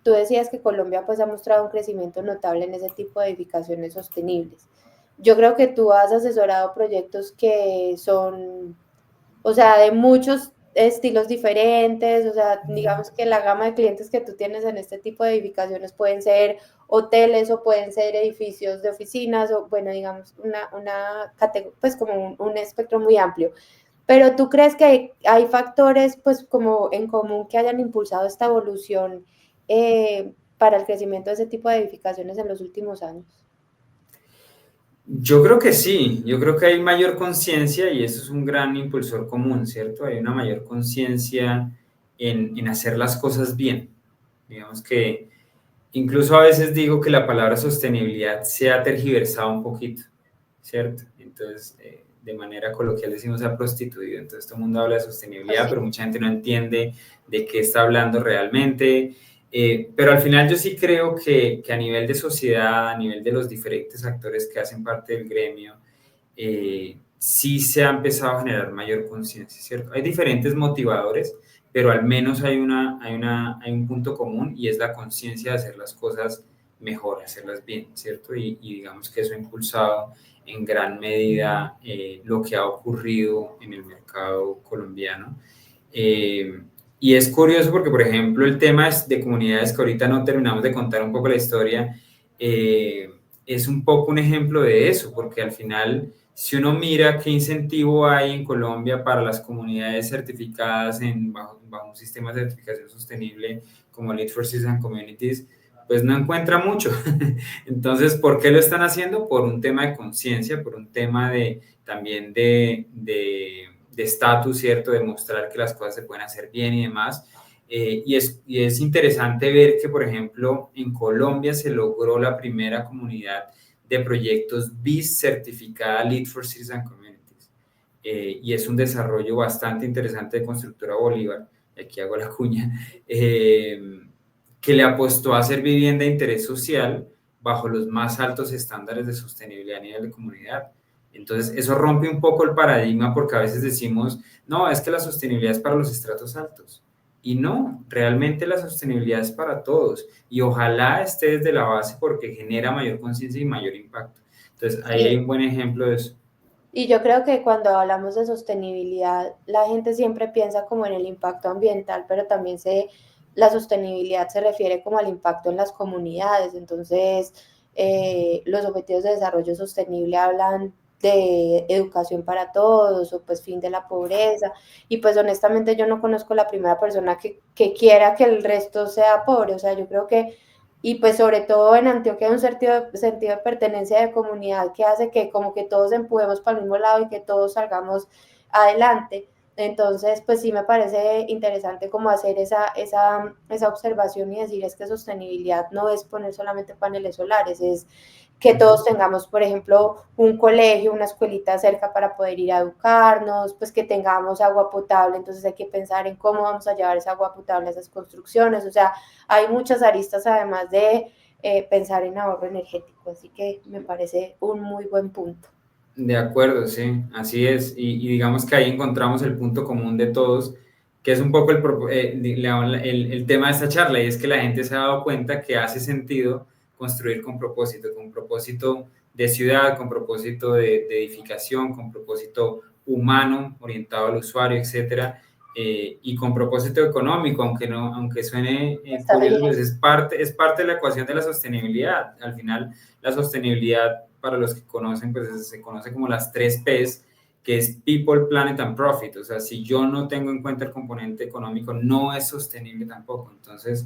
D: tú decías que Colombia pues ha mostrado un crecimiento notable en ese tipo de edificaciones sostenibles. Yo creo que tú has asesorado proyectos que son, o sea, de muchos estilos diferentes, o sea, digamos que la gama de clientes que tú tienes en este tipo de edificaciones pueden ser hoteles o pueden ser edificios de oficinas o, bueno, digamos, pues como un espectro muy amplio. Pero ¿tú crees que hay factores, pues, como en común que hayan impulsado esta evolución para el crecimiento de ese tipo de edificaciones en los últimos años?
E: Yo creo que sí, yo creo que hay mayor conciencia y eso es un gran impulsor común, ¿cierto? Hay una mayor conciencia en hacer las cosas bien. Digamos que incluso a veces digo que la palabra sostenibilidad se ha tergiversado un poquito, ¿cierto? Entonces, de manera coloquial decimos se ha prostituido. Entonces, todo el mundo habla de sostenibilidad,
D: Sí.
E: pero mucha gente no entiende de qué está hablando realmente. Pero al final yo sí creo que a nivel de sociedad, a nivel de los diferentes actores que hacen parte del gremio, sí se ha empezado a generar mayor conciencia, ¿cierto? Hay diferentes motivadores, pero al menos hay un punto común y es la conciencia de hacer las cosas mejor, hacerlas bien, ¿cierto? Y digamos que eso ha impulsado en gran medida lo que ha ocurrido en el mercado colombiano. Y es curioso porque, por ejemplo, el tema de comunidades, que ahorita no terminamos de contar un poco la historia, es un poco un ejemplo de eso, porque al final, si uno mira qué incentivo hay en Colombia para las comunidades certificadas bajo un sistema de certificación sostenible como Lead for Cities and Communities, pues no encuentra mucho. Entonces, ¿por qué lo están haciendo? Por un tema de conciencia, por un tema también de estatus, ¿cierto? De mostrar que las cosas se pueden hacer bien y demás. Y es interesante ver que, por ejemplo, en Colombia se logró la primera comunidad de proyectos BIS certificada Lead for Cities and Communities. Y es un desarrollo bastante interesante de Constructora Bolívar, aquí hago la cuña, que le apostó a hacer vivienda de interés social bajo los más altos estándares de sostenibilidad a nivel de comunidad. Entonces, eso rompe un poco el paradigma porque a veces decimos, no, es que la sostenibilidad es para los estratos altos. Y no, realmente la sostenibilidad es para todos. Y ojalá esté desde la base porque genera mayor conciencia y mayor impacto. Entonces, ahí hay un buen ejemplo de eso.
D: Y yo creo que cuando hablamos de sostenibilidad, la gente siempre piensa como en el impacto ambiental, pero también la sostenibilidad se refiere como al impacto en las comunidades. Entonces, los objetivos de desarrollo sostenible hablan de educación para todos o pues fin de la pobreza y pues honestamente yo no conozco la primera persona que quiera que el resto sea pobre, o sea, yo creo que y pues sobre todo en Antioquia hay un sentido de pertenencia de comunidad que hace que como que todos empujemos para el mismo lado y que todos salgamos adelante. Entonces, pues sí me parece interesante como hacer esa observación y decir es que sostenibilidad no es poner solamente paneles solares, es que todos tengamos, por ejemplo, un colegio, una escuelita cerca para poder ir a educarnos, pues que tengamos agua potable, entonces hay que pensar en cómo vamos a llevar esa agua potable a esas construcciones, o sea, hay muchas aristas además de pensar en ahorro energético, así que me parece un muy buen punto.
E: De acuerdo, sí, así es. Y digamos que ahí encontramos el punto común de todos, que es un poco el tema de esta charla, y es que la gente se ha dado cuenta que hace sentido construir con propósito de ciudad, con propósito de edificación, con propósito humano, orientado al usuario, etcétera, y con propósito económico, aunque no, aunque suene
D: Está bien.
E: curioso, pues es parte de la ecuación de la sostenibilidad. Al final, la sostenibilidad, para los que conocen, pues se conoce como las 3 Ps, que es People, Planet and Profit. O sea, si yo no tengo en cuenta el componente económico, no es sostenible tampoco. Entonces,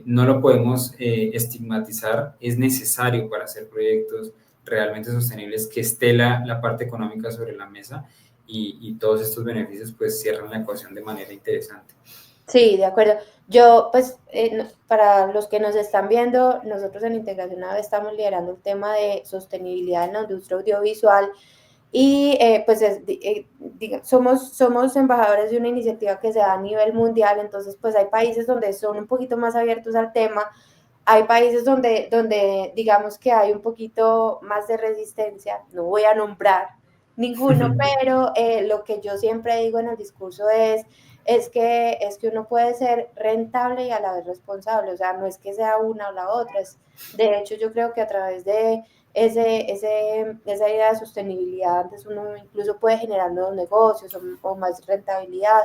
E: no lo podemos estigmatizar. Es necesario para hacer proyectos realmente sostenibles que esté la parte económica sobre la mesa y todos estos beneficios pues cierran la ecuación de manera interesante.
D: Sí, de acuerdo. Yo, pues, para los que nos están viendo, nosotros en Integración AVE estamos liderando el tema de sostenibilidad en la industria audiovisual y pues somos embajadores de una iniciativa que se da a nivel mundial, entonces pues hay países donde son un poquito más abiertos al tema, hay países donde digamos que hay un poquito más de resistencia, no voy a nombrar ninguno, pero lo que yo siempre digo en el discurso es que uno puede ser rentable y a la vez responsable, o sea, no es que sea una o la otra, de hecho yo creo que a través de esa idea de sostenibilidad, antes uno incluso puede generar nuevos negocios o más rentabilidad,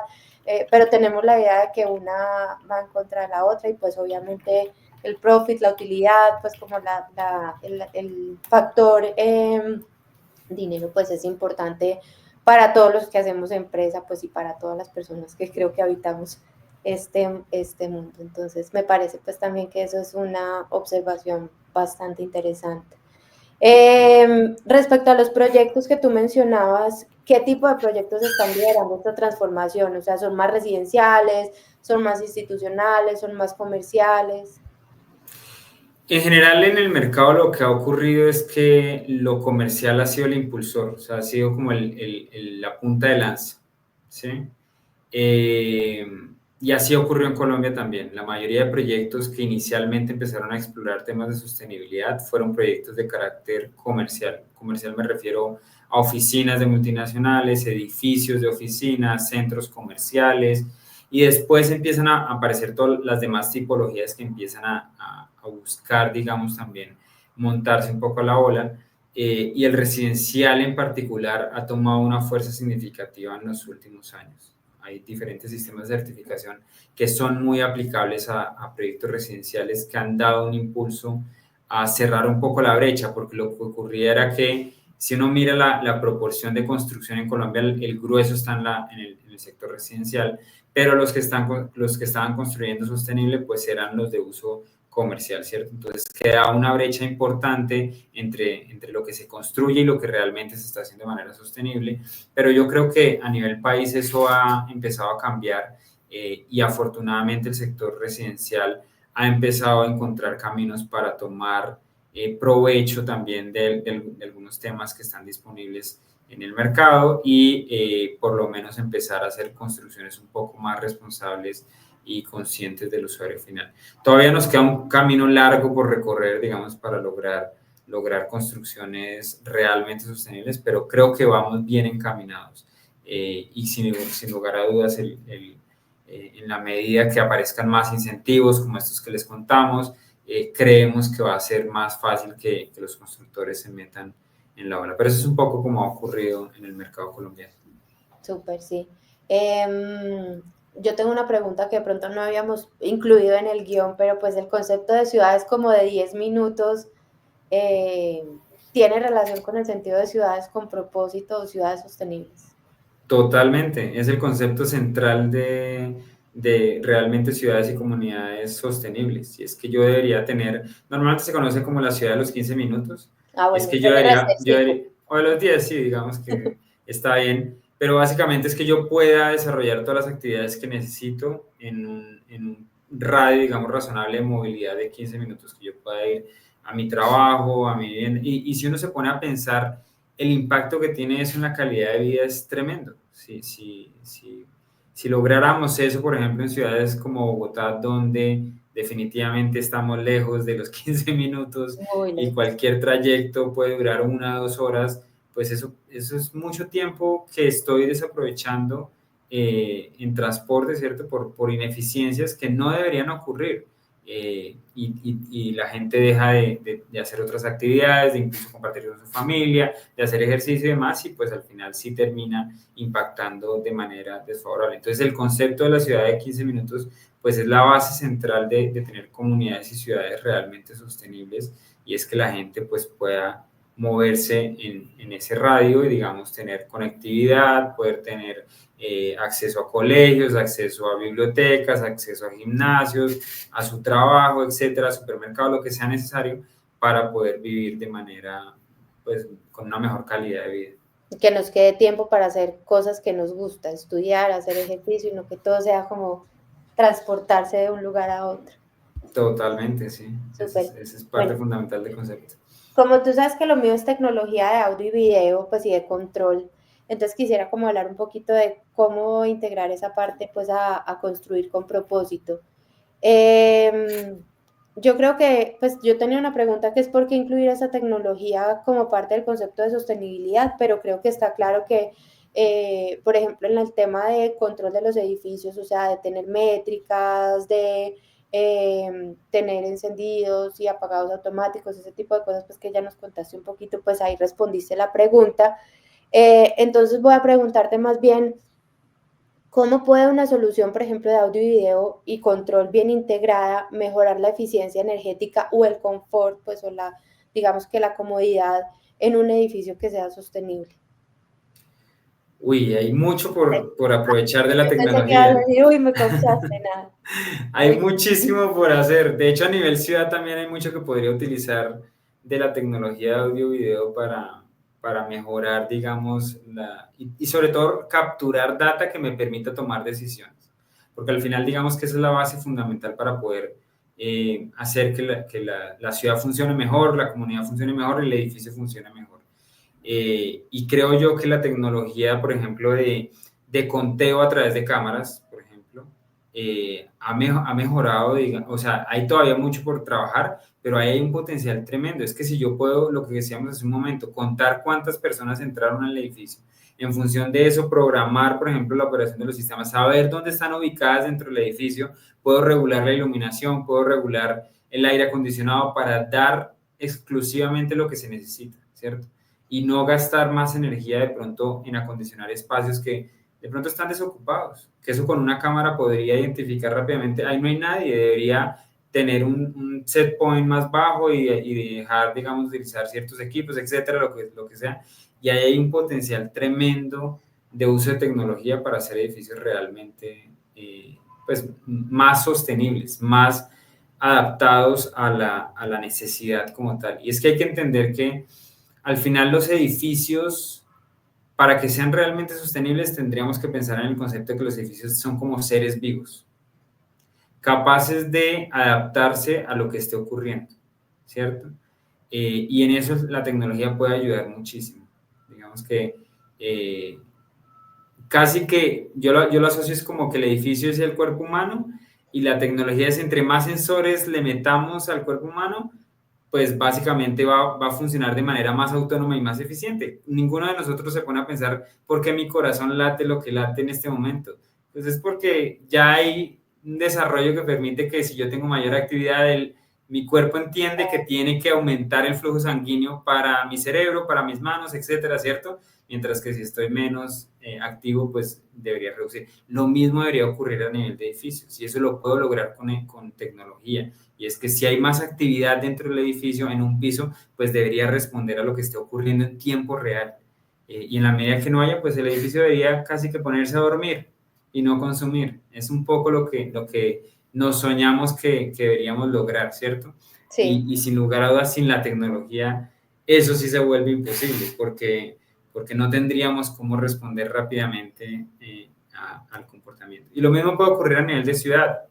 D: pero tenemos la idea de que una va en contra de la otra y pues obviamente el profit, la utilidad, pues como el factor dinero pues es importante para todos los que hacemos empresa pues y para todas las personas que creo que habitamos este mundo. Entonces me parece pues también que eso es una observación bastante interesante. Respecto a los proyectos que tú mencionabas, ¿qué tipo de proyectos están liderando esta transformación? O sea, ¿son más residenciales, son más institucionales, son más comerciales?
E: En general, en el mercado lo que ha ocurrido es que lo comercial ha sido el impulsor, o sea, ha sido como la punta de lanza, ¿sí? Eh, y así ocurrió en Colombia también. La mayoría de proyectos que inicialmente empezaron a explorar temas de sostenibilidad fueron proyectos de carácter comercial. Comercial me refiero a oficinas de multinacionales, edificios de oficinas, centros comerciales, y después empiezan a aparecer todas las demás tipologías que empiezan a buscar, digamos, también montarse un poco a la ola. Y el residencial en particular ha tomado una fuerza significativa en los últimos años. Hay diferentes sistemas de certificación que son muy aplicables a proyectos residenciales que han dado un impulso a cerrar un poco la brecha, porque lo que ocurría era que si uno mira la proporción de construcción en Colombia, el grueso está en el sector residencial, pero los que estaban construyendo sostenible pues eran los de uso comercial, ¿cierto? Entonces queda una brecha importante entre lo que se construye y lo que realmente se está haciendo de manera sostenible, pero yo creo que a nivel país eso ha empezado a cambiar y afortunadamente el sector residencial ha empezado a encontrar caminos para tomar provecho también de algunos temas que están disponibles en el mercado y por lo menos empezar a hacer construcciones un poco más responsables y conscientes del usuario final. Todavía nos queda un camino largo por recorrer, digamos, para lograr construcciones realmente sostenibles, pero creo que vamos bien encaminados. Y sin lugar a dudas, en la medida que aparezcan más incentivos como estos que les contamos, creemos que va a ser más fácil que los constructores se metan en la ola. Pero eso es un poco como ha ocurrido en el mercado colombiano.
D: Súper, sí. Yo tengo una pregunta que de pronto no habíamos incluido en el guión, pero pues el concepto de ciudad es como de 10 minutos. tiene relación con el sentido de ciudades con propósito o ciudades sostenibles.
E: Totalmente, es el concepto central de realmente ciudades y comunidades sostenibles. Y es que yo debería tener, normalmente se conoce como la ciudad de los 15 minutos,
D: Ah,
E: es
D: bueno,
E: que
D: ese le
E: yo
D: resté
E: debería, o de los 10, sí, digamos que está bien, pero básicamente es que yo pueda desarrollar todas las actividades que necesito en un radio, digamos, razonable de movilidad de 15 minutos, que yo pueda ir a mi trabajo, a mi vivienda. Y si uno se pone a pensar el impacto que tiene eso en la calidad de vida es tremendo. Si lográramos eso, por ejemplo, en ciudades como Bogotá, donde definitivamente estamos lejos de los 15 minutos
D: muy
E: y
D: lejos.
E: cualquier trayecto puede durar 1 o 2 horas, pues eso es mucho tiempo que estoy desaprovechando en transporte, ¿cierto? Por ineficiencias que no deberían ocurrir. Y la gente deja de hacer otras actividades, de incluso compartir con su familia, de hacer ejercicio y demás, y pues al final sí termina impactando de manera desfavorable. Entonces el concepto de la ciudad de 15 minutos pues es la base central de tener comunidades y ciudades realmente sostenibles, y es que la gente pues pueda moverse en ese radio y digamos tener conectividad, poder tener acceso a colegios, acceso a bibliotecas, acceso a gimnasios, a su trabajo, etcétera, supermercado, lo que sea necesario para poder vivir de manera, pues, con una mejor calidad de vida.
D: Que nos quede tiempo para hacer cosas que nos gusta, estudiar, hacer ejercicio, y no que todo sea como transportarse de un lugar a otro.
E: Totalmente, sí.
D: Súper.
E: Esa es parte
D: Bueno,
E: fundamental del concepto.
D: como tú sabes que lo mío es tecnología de audio y video, pues y de control, entonces quisiera como hablar un poquito de cómo integrar esa parte pues a construir con propósito. Yo creo que, pues yo tenía una pregunta que es por qué incluir esa tecnología como parte del concepto de sostenibilidad, pero creo que está claro que, por ejemplo, en el tema de control de los edificios, o sea, de tener métricas, de tener encendidos y apagados automáticos, ese tipo de cosas, pues que ya nos contaste un poquito, pues ahí respondiste la pregunta. Entonces voy a preguntarte más bien, ¿cómo puede una solución, por ejemplo, de audio y video y control bien integrada mejorar la eficiencia energética o el confort, pues, o la, digamos que la comodidad en un edificio que sea sostenible?
E: Uy, hay mucho por aprovechar de la
D: Yo pensé que ibas a
E: tecnología.
D: decir, uy, me contaste nada.
E: Hay muchísimo por hacer. De hecho, a nivel ciudad también hay mucho que podría utilizar de la tecnología de audio y video para mejorar, digamos, y sobre todo capturar data que me permita tomar decisiones. Porque al final, digamos que esa es la base fundamental para poder hacer que la ciudad funcione mejor, la comunidad funcione mejor y el edificio funcione mejor. Y creo yo que la tecnología, por ejemplo, de conteo a través de cámaras, por ejemplo, ha mejorado, o sea, hay todavía mucho por trabajar, pero ahí hay un potencial tremendo. Es que si yo puedo, lo que decíamos hace un momento, contar cuántas personas entraron al edificio, en función de eso, programar, por ejemplo, la operación de los sistemas, saber dónde están ubicadas dentro del edificio, puedo regular la iluminación, puedo regular el aire acondicionado para dar exclusivamente lo que se necesita, ¿cierto? Y no gastar más energía de pronto en acondicionar espacios que de pronto están desocupados, que eso con una cámara podría identificar rápidamente, ahí no hay nadie, debería tener un set point más bajo y dejar, digamos, utilizar ciertos equipos, etcétera, lo que sea, y ahí hay un potencial tremendo de uso de tecnología para hacer edificios realmente pues, más sostenibles, más adaptados a la necesidad como tal. Y es que hay que entender que al final los edificios, para que sean realmente sostenibles, tendríamos que pensar en el concepto de que los edificios son como seres vivos, capaces de adaptarse a lo que esté ocurriendo, ¿cierto? Y en eso la tecnología puede ayudar muchísimo. Digamos que casi que yo lo asocio es como que el edificio es el cuerpo humano y la tecnología es entre más sensores le metamos al cuerpo humano, pues básicamente va a funcionar de manera más autónoma y más eficiente. Ninguno de nosotros se pone a pensar por qué mi corazón late lo que late en este momento. Pues es porque ya hay un desarrollo que permite que si yo tengo mayor actividad, Mi cuerpo entiende que tiene que aumentar el flujo sanguíneo para mi cerebro, para mis manos, etcétera, ¿cierto? Mientras que si estoy menos activo, pues debería reducir. Lo mismo debería ocurrir a nivel de edificios y eso lo puedo lograr con tecnología. Y es que si hay más actividad dentro del edificio, en un piso, pues debería responder a lo que esté ocurriendo en tiempo real. Y en la medida que no haya, pues el edificio debería casi que ponerse a dormir y no consumir. Es un poco lo que nos soñamos que deberíamos lograr, ¿cierto?
D: Sí.
E: Y sin lugar a dudas, sin la tecnología, eso sí se vuelve imposible, porque no tendríamos cómo responder rápidamente al comportamiento. Y lo mismo puede ocurrir a nivel de ciudad.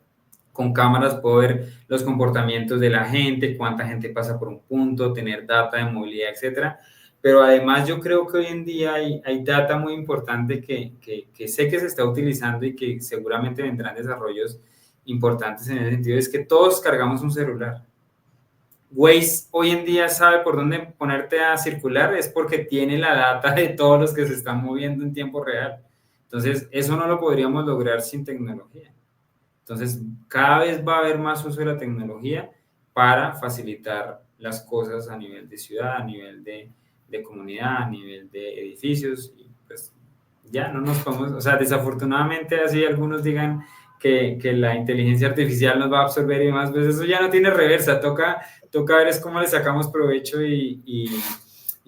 E: Con cámaras puedo ver los comportamientos de la gente, cuánta gente pasa por un punto, tener data de movilidad, etcétera. Pero además yo creo que hoy en día hay data muy importante que sé que se está utilizando y que seguramente vendrán desarrollos importantes en ese sentido, es que todos cargamos un celular. Waze hoy en día sabe por dónde ponerte a circular, es porque tiene la data de todos los que se están moviendo en tiempo real. Entonces, eso no lo podríamos lograr sin tecnología. Entonces, cada vez va a haber más uso de la tecnología para facilitar las cosas a nivel de ciudad, a nivel de comunidad, a nivel de edificios. Y pues ya no nos podemos, o sea, desafortunadamente así algunos digan que la inteligencia artificial nos va a absorber y demás, pues eso ya no tiene reversa, toca ver es cómo le sacamos provecho y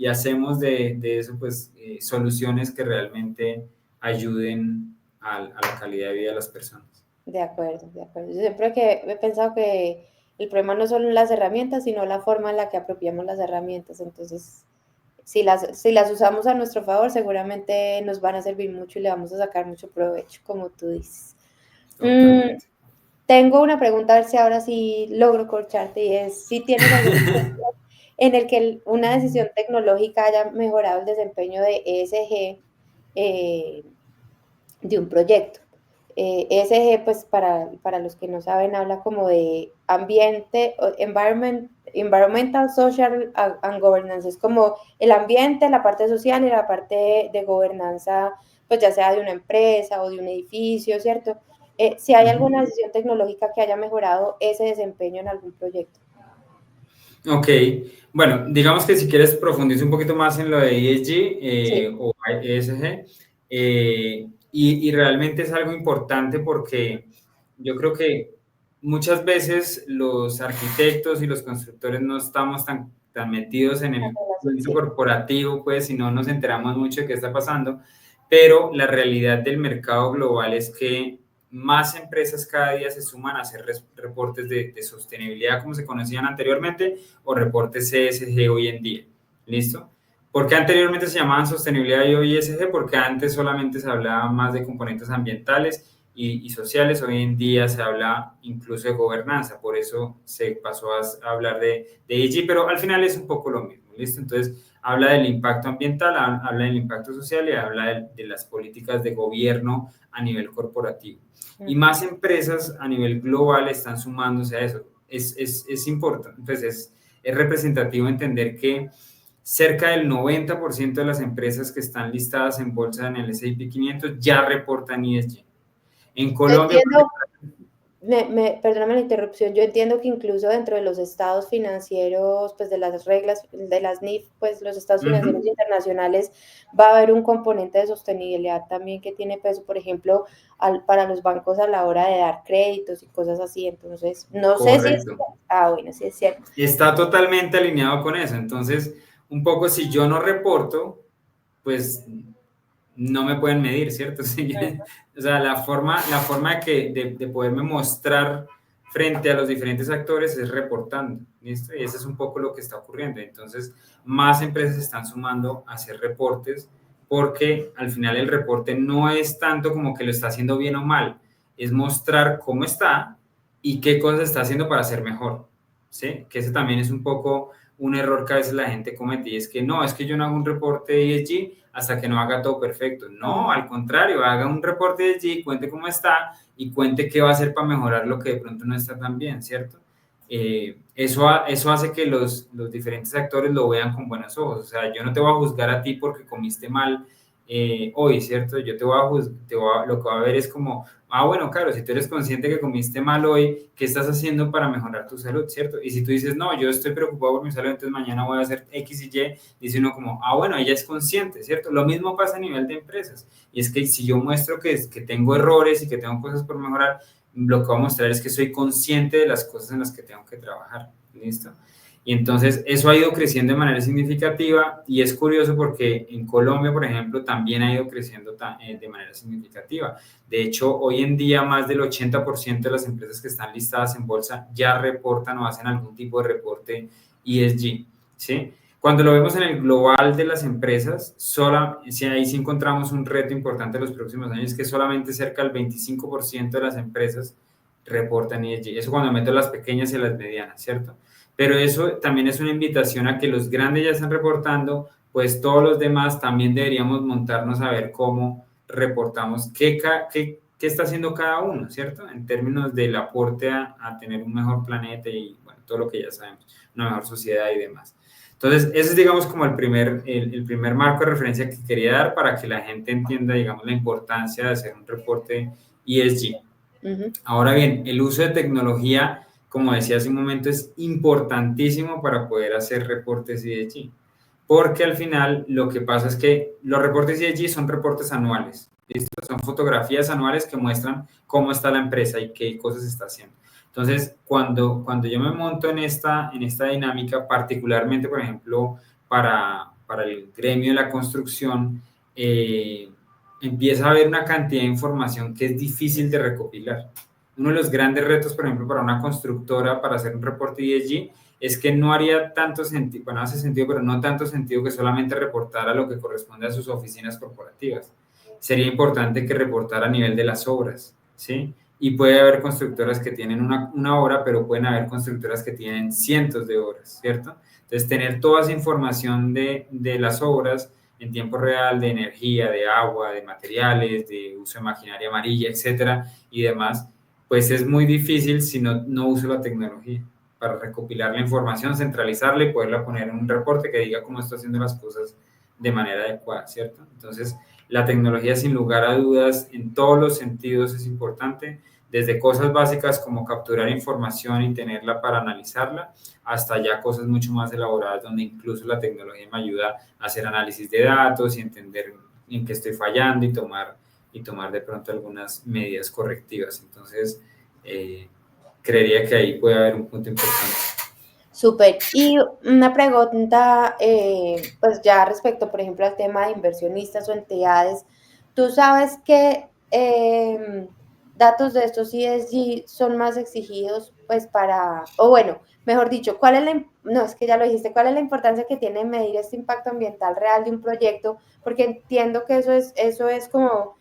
E: hacemos de eso pues soluciones que realmente ayuden a la calidad de vida de las personas.
D: De acuerdo, de acuerdo. Yo siempre que he pensado que el problema no son las herramientas, sino la forma en la que apropiamos las herramientas. Entonces, si las usamos a nuestro favor, seguramente nos van a servir mucho y le vamos a sacar mucho provecho, como tú dices. Tengo una pregunta, a ver si ahora sí logro corcharte, y es si tienes algún ejemplo en el que una decisión tecnológica haya mejorado el desempeño de ESG de un proyecto. ESG, pues para los que no saben, habla como de ambiente, environmental, social and governance. Es como el ambiente, la parte social y la parte de gobernanza, pues ya sea de una empresa o de un edificio, ¿cierto? Si hay alguna decisión tecnológica que haya mejorado ese desempeño en algún proyecto.
E: Ok, bueno, digamos que si quieres profundizar un poquito más en lo de ESG
D: Sí.
E: o ESG, y realmente es algo importante porque yo creo que muchas veces los arquitectos y los constructores no estamos tan metidos en el mundo corporativo, pues, si no nos enteramos mucho de qué está pasando, pero la realidad del mercado global es que más empresas cada día se suman a hacer reportes de sostenibilidad como se conocían anteriormente o reportes ESG hoy en día. ¿Listo? ¿Por qué anteriormente se llamaban sostenibilidad y hoy ESG? Porque antes solamente se hablaba más de componentes ambientales y sociales. Hoy en día se habla incluso de gobernanza. Por eso se pasó a hablar de ESG, pero al final es un poco lo mismo. ¿Listo? Entonces, habla del impacto ambiental, habla del impacto social y habla de las políticas de gobierno a nivel corporativo. Y más empresas a nivel global están sumándose a eso. Es importante, pues es representativo entender que cerca del 90% de las empresas que están listadas en bolsa en el S&P 500 ya reportan ESG. En Colombia,
D: Perdóname la interrupción, yo entiendo que incluso dentro de los estados financieros, pues de las reglas, de las NIF, pues los estados financieros internacionales, va a haber un componente de sostenibilidad también que tiene peso, por ejemplo, para los bancos a la hora de dar créditos y cosas así. Entonces, no sé si es... bueno, sí es cierto.
E: Está totalmente alineado con eso. Entonces, un poco si yo no reporto, pues no me pueden medir, ¿cierto? Sí. O sea, la forma de poderme mostrar frente a los diferentes actores es reportando, ¿listo? Y eso es un poco lo que está ocurriendo. Entonces, más empresas se están sumando a hacer reportes porque al final el reporte no es tanto como que lo está haciendo bien o mal, es mostrar cómo está y qué cosas está haciendo para ser mejor, ¿sí? Que ese también es un poco un error que a veces la gente comete y es que no, es que yo no hago un reporte de ESG hasta que no haga todo perfecto. No, al contrario, haga un reporte de ESG, cuente cómo está y cuente qué va a hacer para mejorar lo que de pronto no está tan bien, ¿cierto? Eso hace que los diferentes actores lo vean con buenos ojos. O sea, yo no te voy a juzgar a ti porque comiste mal hoy, ¿cierto? Yo lo que voy a ver es como, bueno, claro, si tú eres consciente que comiste mal hoy, ¿qué estás haciendo para mejorar tu salud, ¿cierto? Y si tú dices, no, yo estoy preocupado por mi salud, entonces mañana voy a hacer X y Y, dice uno como, bueno, ella es consciente, ¿cierto? Lo mismo pasa a nivel de empresas. Y es que si yo muestro que tengo errores y que tengo cosas por mejorar, lo que voy a mostrar es que soy consciente de las cosas en las que tengo que trabajar, ¿listo? Y entonces eso ha ido creciendo de manera significativa y es curioso porque en Colombia, por ejemplo, también ha ido creciendo de manera significativa. De hecho, hoy en día más del 80% de las empresas que están listadas en bolsa ya reportan o hacen algún tipo de reporte ESG, ¿sí? Cuando lo vemos en el global de las empresas, ahí sí encontramos un reto importante en los próximos años, que solamente cerca del 25% de las empresas reportan ESG. Eso cuando meto las pequeñas y las medianas, ¿cierto? Pero eso también es una invitación a que los grandes ya están reportando, pues todos los demás también deberíamos montarnos a ver cómo reportamos qué está haciendo cada uno, ¿cierto? En términos del aporte a tener un mejor planeta y bueno, todo lo que ya sabemos, una mejor sociedad y demás. Entonces, ese es, digamos, como el primer marco de referencia que quería dar para que la gente entienda, digamos, la importancia de hacer un reporte ESG. Ahora bien, el uso de tecnología, como decía hace un momento, es importantísimo para poder hacer reportes ESG, porque al final lo que pasa es que los reportes ESG son reportes anuales, ¿listo? Son fotografías anuales que muestran cómo está la empresa y qué cosas está haciendo. Entonces, cuando yo me monto en esta dinámica, particularmente, por ejemplo, para el gremio de la construcción, empieza a haber una cantidad de información que es difícil de recopilar. Uno de los grandes retos, por ejemplo, para una constructora para hacer un reporte ESG es que no haría tanto sentido, bueno, hace sentido, pero no tanto sentido que solamente reportara lo que corresponde a sus oficinas corporativas. Sería importante que reportara a nivel de las obras, ¿sí? Y puede haber constructoras que tienen una obra, pero pueden haber constructoras que tienen cientos de obras, ¿cierto? Entonces, tener toda esa información de las obras en tiempo real, de energía, de agua, de materiales, de uso de maquinaria amarilla, etcétera, y demás, pues es muy difícil si no uso la tecnología para recopilar la información, centralizarla y poderla poner en un reporte que diga cómo estoy haciendo las cosas de manera adecuada, ¿cierto? Entonces, la tecnología, sin lugar a dudas, en todos los sentidos es importante, desde cosas básicas como capturar información y tenerla para analizarla, hasta ya cosas mucho más elaboradas donde incluso la tecnología me ayuda a hacer análisis de datos y entender en qué estoy fallando y tomar de pronto algunas medidas correctivas. Entonces, creería que ahí puede haber un punto importante.
D: Súper. Y una pregunta, pues ya respecto, por ejemplo, al tema de inversionistas o entidades, ¿tú sabes qué datos de estos ESG son más exigidos, pues o bueno, mejor dicho, no, es que ya lo dijiste, ¿cuál es la importancia que tiene medir este impacto ambiental real de un proyecto? Porque entiendo que eso es como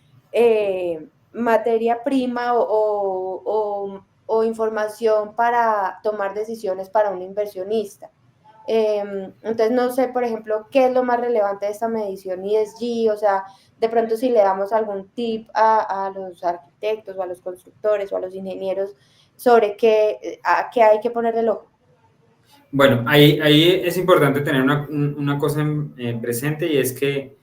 D: materia prima o información para tomar decisiones para un inversionista. Entonces, no sé, por ejemplo, qué es lo más relevante de esta medición ESG, o sea, de pronto si le damos algún tip a los arquitectos o a los constructores o a los ingenieros sobre qué hay que poner el ojo.
E: Bueno, ahí es importante tener una cosa presente y es que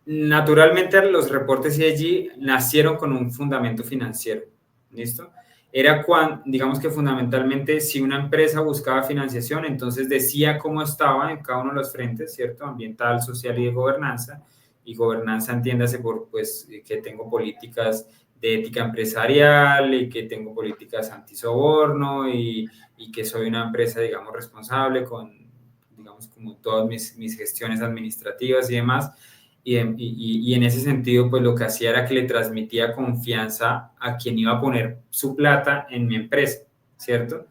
E: naturalmente los reportes ESG nacieron con un fundamento financiero, ¿listo? Era digamos que fundamentalmente si una empresa buscaba financiación, entonces decía cómo estaba en cada uno de los frentes, ¿cierto? Ambiental, social y de gobernanza. Y gobernanza entiéndase por, pues, que tengo políticas de ética empresarial y que tengo políticas antisoborno y que soy una empresa, digamos, responsable con, digamos, como todas mis gestiones administrativas y demás. Y en ese sentido, pues lo que hacía era que le transmitía confianza a quien iba a poner su plata en mi empresa, ¿cierto?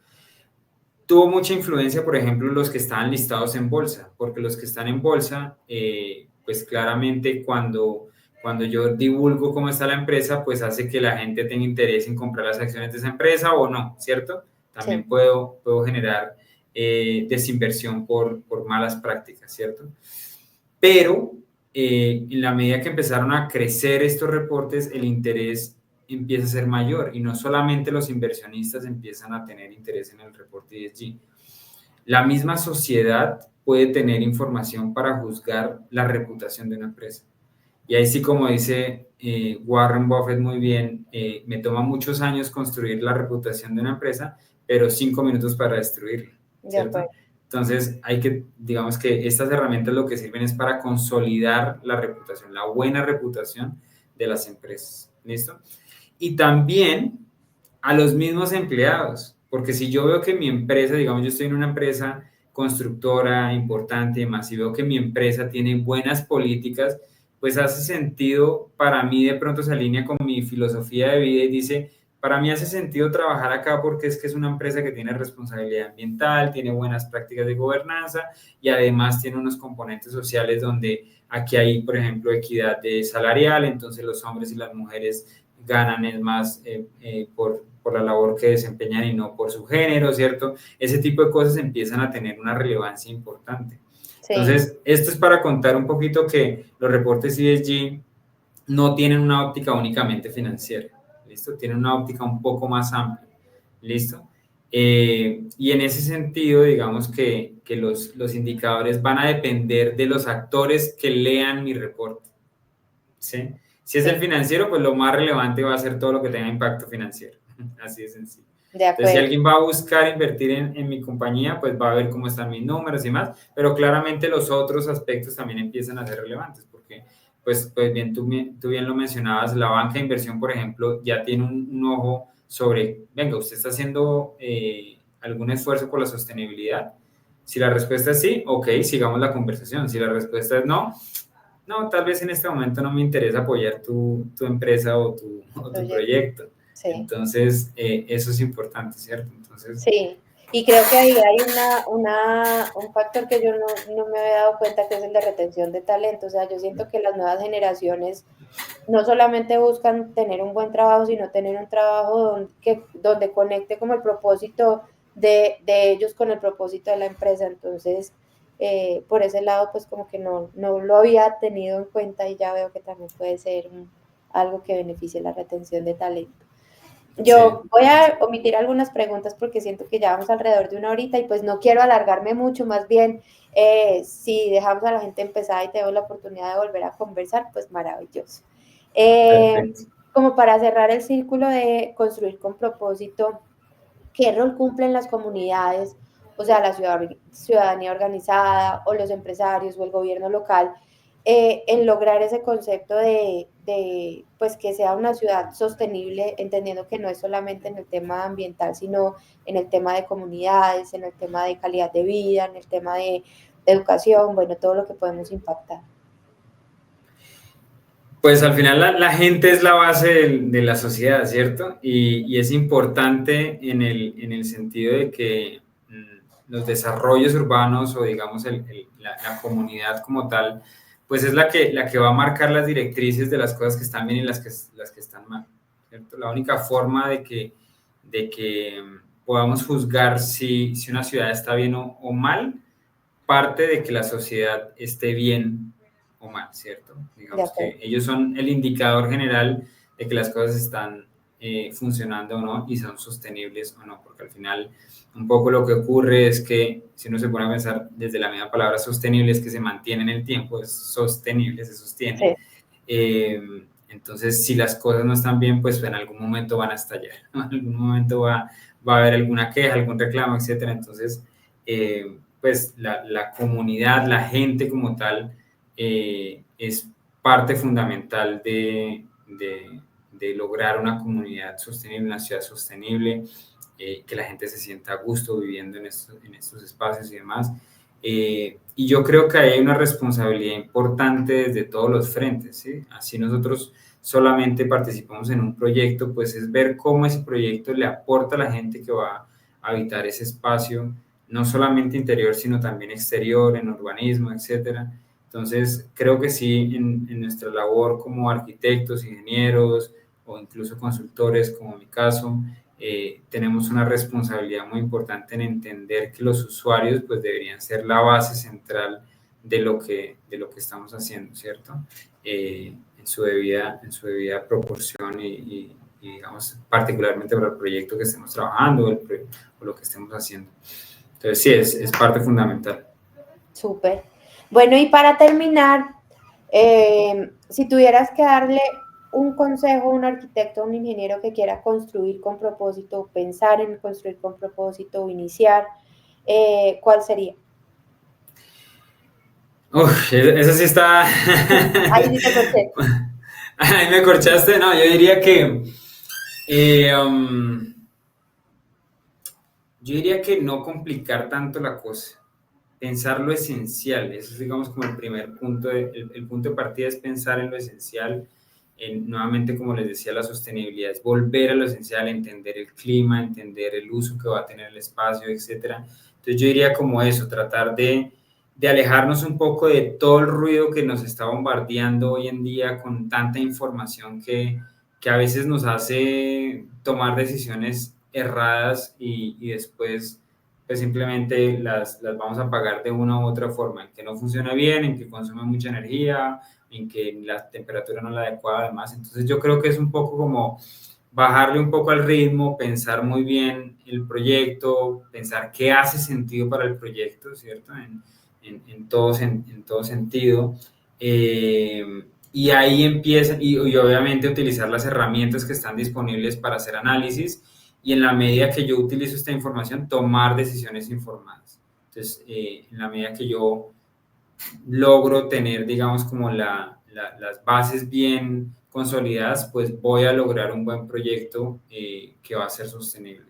E: Tuvo mucha influencia, por ejemplo, los que estaban listados en bolsa, porque los que están en bolsa, pues claramente cuando yo divulgo cómo está la empresa, pues hace que la gente tenga interés en comprar las acciones de esa empresa o no, ¿cierto? También
D: Sí.
E: puedo generar desinversión por malas prácticas, ¿cierto? Pero en la medida que empezaron a crecer estos reportes, el interés empieza a ser mayor y no solamente los inversionistas empiezan a tener interés en el reporte ESG. La misma sociedad puede tener información para juzgar la reputación de una empresa. Y ahí sí, como dice Warren Buffett muy bien, me toma muchos años construir la reputación de una empresa, pero 5 minutos para destruirla,
D: De
E: ¿cierto?
D: acuerdo.
E: Entonces, digamos que estas herramientas lo que sirven es para consolidar la reputación, la buena reputación de las empresas, ¿listo? Y también a los mismos empleados, porque si yo veo que mi empresa, digamos, yo estoy en una empresa constructora importante y demás, y veo que mi empresa tiene buenas políticas, pues hace sentido para mí, de pronto se alinea con mi filosofía de vida y dice, para mí hace sentido trabajar acá porque es que es una empresa que tiene responsabilidad ambiental, tiene buenas prácticas de gobernanza y además tiene unos componentes sociales donde aquí hay, por ejemplo, equidad salarial, entonces los hombres y las mujeres ganan es más por la labor que desempeñan y no por su género, ¿cierto? Ese tipo de cosas empiezan a tener una relevancia importante.
D: Sí.
E: Entonces, esto es para contar un poquito que los reportes ESG no tienen una óptica únicamente financiera, ¿listo? Tienen una óptica un poco más amplia, ¿listo? Y en ese sentido, digamos que los indicadores van a depender de los actores que lean mi reporte, ¿sí? Si es
D: Sí.
E: el financiero, pues lo más relevante va a ser todo lo que tenga impacto financiero, así de sencillo.
D: De
E: Entonces, si
D: acuerdo.
E: alguien va a buscar invertir en mi compañía, pues va a ver cómo están mis números y más, pero claramente los otros aspectos también empiezan a ser relevantes, porque, pues bien, tú bien lo mencionabas, la banca de inversión, por ejemplo, ya tiene un ojo sobre, venga, usted está haciendo algún esfuerzo por la sostenibilidad. Si la respuesta es sí, ok, sigamos la conversación. Si la respuesta es no, tal vez en este momento no me interesa apoyar tu empresa o tu proyecto.
D: Sí.
E: Entonces, eso es importante, ¿cierto? Entonces,
D: Sí, y creo que ahí hay un factor que yo no me había dado cuenta, que es el de retención de talento. O sea, yo siento que las nuevas generaciones no solamente buscan tener un buen trabajo, sino tener un trabajo donde conecte como el propósito de ellos con el propósito de la empresa. Entonces, por ese lado, pues como que no lo había tenido en cuenta y ya veo que también puede ser algo que beneficie la retención de talento. Yo
E: sí.
D: voy a omitir algunas preguntas porque siento que ya vamos alrededor de una horita y pues no quiero alargarme mucho, más bien si dejamos a la gente empezar y tengo la oportunidad de volver a conversar, pues maravilloso. Como para cerrar el círculo de construir con propósito, ¿qué rol cumplen las comunidades, o sea, la ciudadanía organizada o los empresarios o el gobierno local en lograr ese concepto de pues que sea una ciudad sostenible, entendiendo que no es solamente en el tema ambiental, sino en el tema de comunidades, en el tema de calidad de vida, en el tema de educación, bueno, todo lo que podemos impactar?
E: Pues al final la gente es la base de la sociedad, ¿cierto? Y es importante en el sentido de que los desarrollos urbanos o digamos la comunidad como tal, pues es la que va a marcar las directrices de las cosas que están bien y las que están mal, ¿cierto? La única forma de que podamos juzgar si una ciudad está bien o mal, parte de que la sociedad esté bien o mal, ¿cierto? Digamos que ellos son el indicador general de que las cosas están funcionando o no y son sostenibles o no, porque al final un poco lo que ocurre es que si uno se pone a pensar desde la misma palabra sostenible es que se mantiene en el tiempo, es sostenible, se sostiene. Sí. Entonces, si las cosas no están bien, pues en algún momento van a estallar, en algún momento va a haber alguna queja, algún reclamo, etcétera. Entonces, pues la comunidad, la gente como tal, es parte fundamental de lograr una comunidad sostenible, una ciudad sostenible, que la gente se sienta a gusto viviendo en estos espacios y demás. Y yo creo que hay una responsabilidad importante desde todos los frentes, ¿sí? Así nosotros solamente participamos en un proyecto, pues es ver cómo ese proyecto le aporta a la gente que va a habitar ese espacio, no solamente interior, sino también exterior, en urbanismo, etcétera. Entonces, creo que sí, en nuestra labor como arquitectos, ingenieros o incluso consultores, como en mi caso, tenemos una responsabilidad muy importante en entender que los usuarios pues deberían ser la base central de lo que estamos haciendo, ¿cierto? En su debida proporción y digamos, particularmente para el proyecto que estemos trabajando o lo que estemos haciendo. Entonces, sí, es parte fundamental.
D: Súper. Bueno, y para terminar, Si tuvieras que darle un consejo a un arquitecto, a un ingeniero que quiera construir con propósito, pensar en construir con propósito o iniciar, ¿cuál sería?
E: Uf, eso sí está...
D: Ahí sí te corché.
E: Ahí me corchaste. No, yo diría que... eh, um, yo diría que no complicar tanto la cosa. Pensar lo esencial. Eso es, digamos, como el primer punto. El punto de partida es pensar en lo esencial. Nuevamente, como les decía, la sostenibilidad es volver a lo esencial, entender el clima, entender el uso que va a tener el espacio, etcétera. Entonces yo diría como eso, tratar de alejarnos un poco de todo el ruido que nos está bombardeando hoy en día con tanta información que a veces nos hace tomar decisiones erradas y después pues simplemente las vamos a pagar de una u otra forma, en que no funciona bien, en que consume mucha energía, en que la temperatura no es la adecuada además. Entonces yo creo que es un poco como bajarle un poco al ritmo, pensar muy bien el proyecto, pensar qué hace sentido para el proyecto, ¿cierto? En todo sentido. Y ahí empieza, y obviamente utilizar las herramientas que están disponibles para hacer análisis y en la medida que yo utilizo esta información, tomar decisiones informadas. Entonces, en la medida que yo logro tener, digamos, como las bases bien consolidadas, pues voy a lograr un buen proyecto que va a ser sostenible.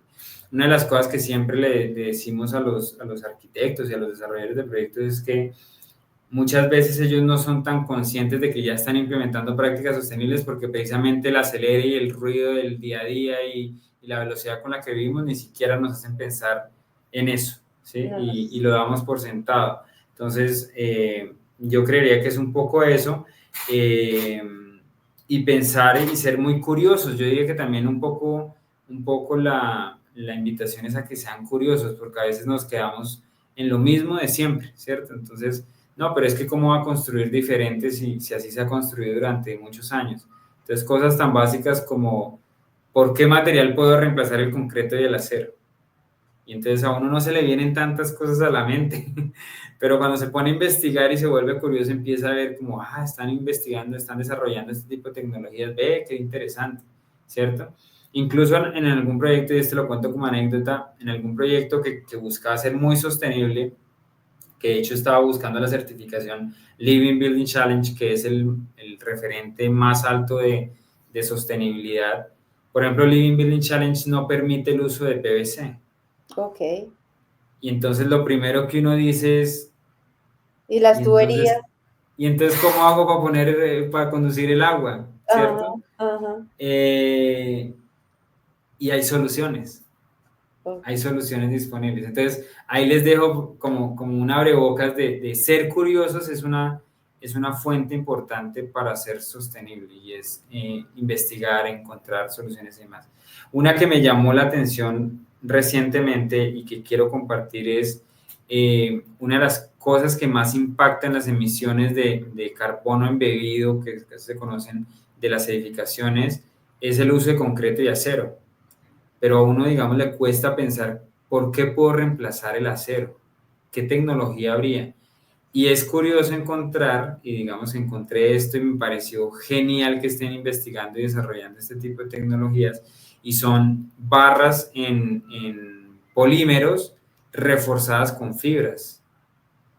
E: Una de las cosas que siempre le decimos a los arquitectos y a los desarrolladores de proyectos es que muchas veces ellos no son tan conscientes de que ya están implementando prácticas sostenibles porque precisamente el acelere y el ruido del día a día y la velocidad con la que vivimos ni siquiera nos hacen pensar en eso, ¿sí?
D: No,
E: Y lo damos por sentado. Entonces, yo creería que es un poco eso, y pensar y ser muy curiosos. Yo diría que también un poco la invitación es a que sean curiosos, porque a veces nos quedamos en lo mismo de siempre, ¿cierto? Entonces, no, pero es que cómo va a construir diferente si así se ha construido durante muchos años. Entonces, cosas tan básicas como, ¿por qué material puedo reemplazar el concreto y el acero? Y entonces a uno no se le vienen tantas cosas a la mente, pero cuando se pone a investigar y se vuelve curioso, empieza a ver como, están investigando, están desarrollando este tipo de tecnologías, ve, qué interesante, ¿cierto? Incluso en algún proyecto, y este lo cuento como anécdota, en algún proyecto que buscaba ser muy sostenible, que de hecho estaba buscando la certificación Living Building Challenge, que es el referente más alto de sostenibilidad. Por ejemplo, Living Building Challenge no permite el uso de PVC.
D: ok.
E: Y entonces lo primero que uno dice es,
D: ¿Y las
E: ¿y
D: tuberías?
E: entonces, ¿cómo hago para para conducir el agua?
D: Ajá,
E: ¿Cierto?
D: ajá.
E: Y hay soluciones.
D: Ok.
E: Hay soluciones disponibles. Entonces, ahí les dejo como un abrebocas de ser curiosos es una fuente importante para ser sostenible y es investigar, encontrar soluciones y demás. Una que me llamó la atención recientemente y que quiero compartir es una de las cosas que más impactan las emisiones de carbono embebido que se conocen de las edificaciones es el uso de concreto y acero, pero a uno, digamos, le cuesta pensar por qué puedo reemplazar el acero, qué tecnología habría. Y es curioso encontrar, y digamos, encontré esto y me pareció genial que estén investigando y desarrollando este tipo de tecnologías, y son barras en polímeros reforzadas con fibras.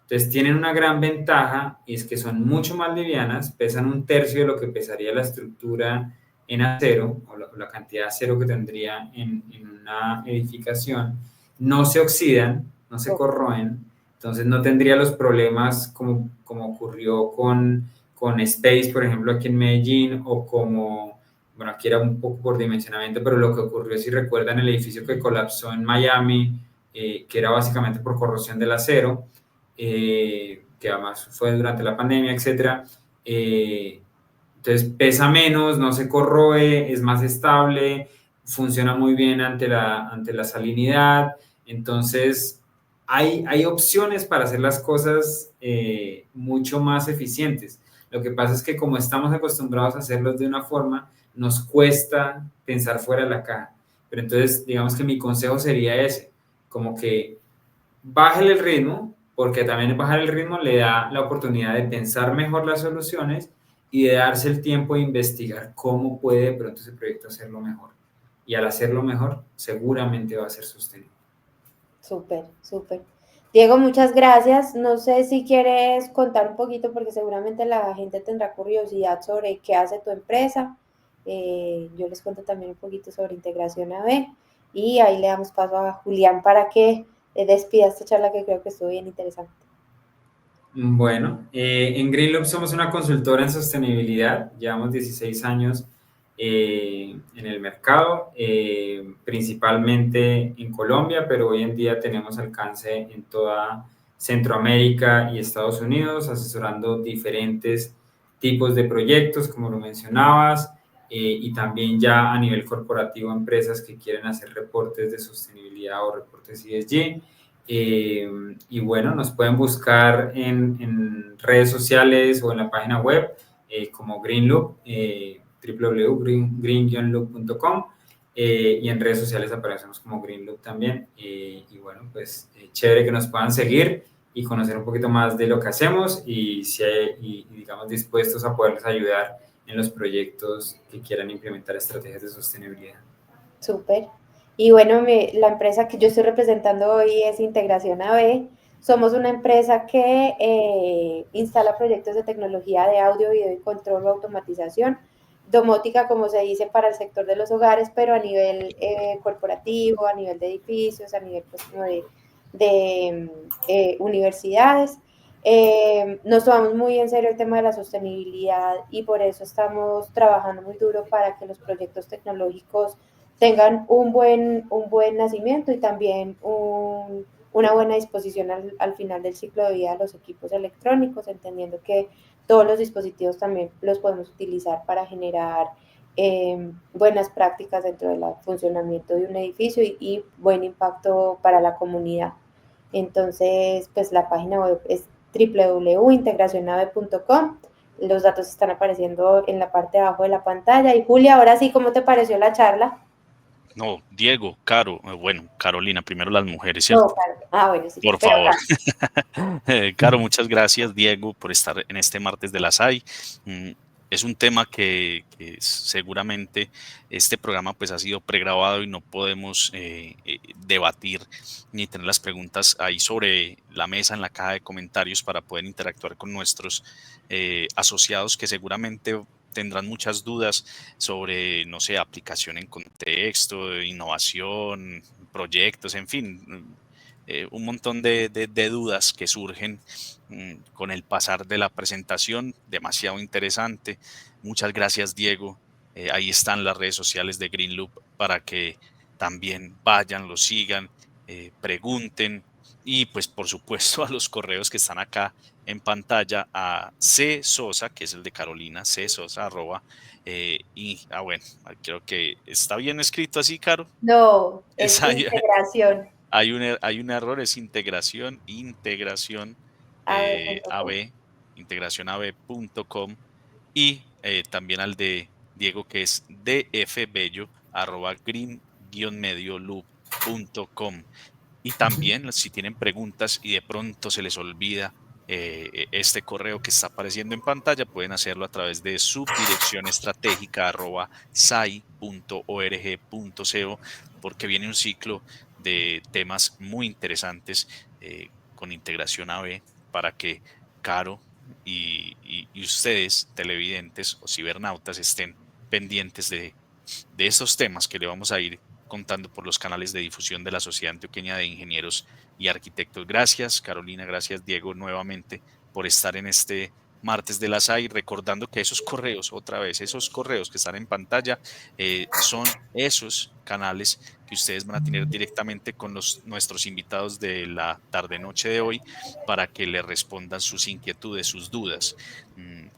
E: Entonces tienen una gran ventaja y es que son mucho más livianas, pesan un tercio de lo que pesaría la estructura en acero o la cantidad de acero que tendría en una edificación, no se oxidan, no se corroen, entonces no tendría los problemas como ocurrió con Space, por ejemplo, aquí en Medellín, o como, bueno, aquí era un poco por dimensionamiento, pero lo que ocurrió, si recuerdan, el edificio que colapsó en Miami, que era básicamente por corrosión del acero, que además fue durante la pandemia, etcétera. Entonces pesa menos, no se corroe, es más estable, funciona muy bien ante la salinidad. Entonces hay opciones para hacer las cosas mucho más eficientes. Lo que pasa es que como estamos acostumbrados a hacerlos de una forma, nos cuesta pensar fuera de la caja. Pero entonces, digamos que mi consejo sería ese, como que bájale el ritmo, porque también bajar el ritmo le da la oportunidad de pensar mejor las soluciones y de darse el tiempo de investigar cómo puede de pronto ese proyecto hacerlo mejor. Y al hacerlo mejor, seguramente va a ser sostenible.
D: Súper, súper. Diego, muchas gracias. No sé si quieres contar un poquito, porque seguramente la gente tendrá curiosidad sobre qué hace tu empresa. Yo les cuento también un poquito sobre Integración AB y ahí le damos paso a Julián para que despida esta charla que creo que estuvo bien interesante.
E: Bueno, en Greenloop somos una consultora en sostenibilidad, llevamos 16 años en el mercado, principalmente en Colombia, pero hoy en día tenemos alcance en toda Centroamérica y Estados Unidos, asesorando diferentes tipos de proyectos, como lo mencionabas, y también ya a nivel corporativo, empresas que quieren hacer reportes de sostenibilidad o reportes ESG. Y bueno, nos pueden buscar en redes sociales o en la página web como Greenloop, www.green-loop.com, y en redes sociales aparecemos como Greenloop también. Y bueno, pues chévere que nos puedan seguir y conocer un poquito más de lo que hacemos y, digamos dispuestos a poderles ayudar en los proyectos que quieran implementar estrategias de sostenibilidad.
D: Súper. Y bueno, la empresa que yo estoy representando hoy es Integración AB. Somos una empresa que instala proyectos de tecnología de audio, video y control o automatización, domótica, como se dice, para el sector de los hogares, pero a nivel corporativo, a nivel de edificios, a nivel pues, como de universidades. Nos tomamos muy en serio el tema de la sostenibilidad y por eso estamos trabajando muy duro para que los proyectos tecnológicos tengan un buen nacimiento y también una buena disposición al final del ciclo de vida de los equipos electrónicos, entendiendo que todos los dispositivos también los podemos utilizar para generar buenas prácticas dentro del funcionamiento de un edificio y buen impacto para la comunidad. Entonces, pues la página web es www.integracionave.com. Los datos están apareciendo en la parte de abajo de la pantalla. Y Julia, ahora sí, ¿cómo te pareció la charla?
C: No, Diego, Caro, bueno, Carolina, primero las mujeres, ¿cierto?
D: No, claro. Ah, bueno, sí.
C: Por
D: Pero,
C: favor.
D: claro.
C: Caro, muchas gracias, Diego, por estar en este martes de la SAI. Es un tema que seguramente este programa pues ha sido pregrabado y no podemos debatir ni tener las preguntas ahí sobre la mesa en la caja de comentarios para poder interactuar con nuestros asociados que seguramente tendrán muchas dudas sobre, no sé, aplicación en contexto, innovación, proyectos, en fin, un montón de dudas que surgen con el pasar de la presentación, demasiado interesante. Muchas gracias, Diego. Ahí están las redes sociales de Greenloop para que también vayan, lo sigan, pregunten y pues por supuesto a los correos que están acá en pantalla a csosa, que es el de Carolina, csosa, arroba, y bueno, creo que está bien escrito así, Caro.
D: No, es
C: Esa,
D: integración.
C: hay un error, es integración,
D: A ver,
C: AB, integracionab.com y también al de Diego que es dfbello arroba green-medio-loop.com. Y también si tienen preguntas y de pronto se les olvida este correo que está apareciendo en pantalla, pueden hacerlo a través de subdirección estratégica sai.org.co, porque viene un ciclo de temas muy interesantes con integración AB para que Caro y ustedes, televidentes o cibernautas, estén pendientes de estos temas que le vamos a ir contando por los canales de difusión de la Sociedad Antioqueña de Ingenieros y Arquitectos. Gracias, Carolina, gracias, Diego, nuevamente por estar en este martes de la SAI, recordando que esos correos, otra vez, esos correos que están en pantalla, son esos canales que ustedes van a tener directamente con nuestros invitados de la tarde-noche de hoy para que le respondan sus inquietudes, sus dudas.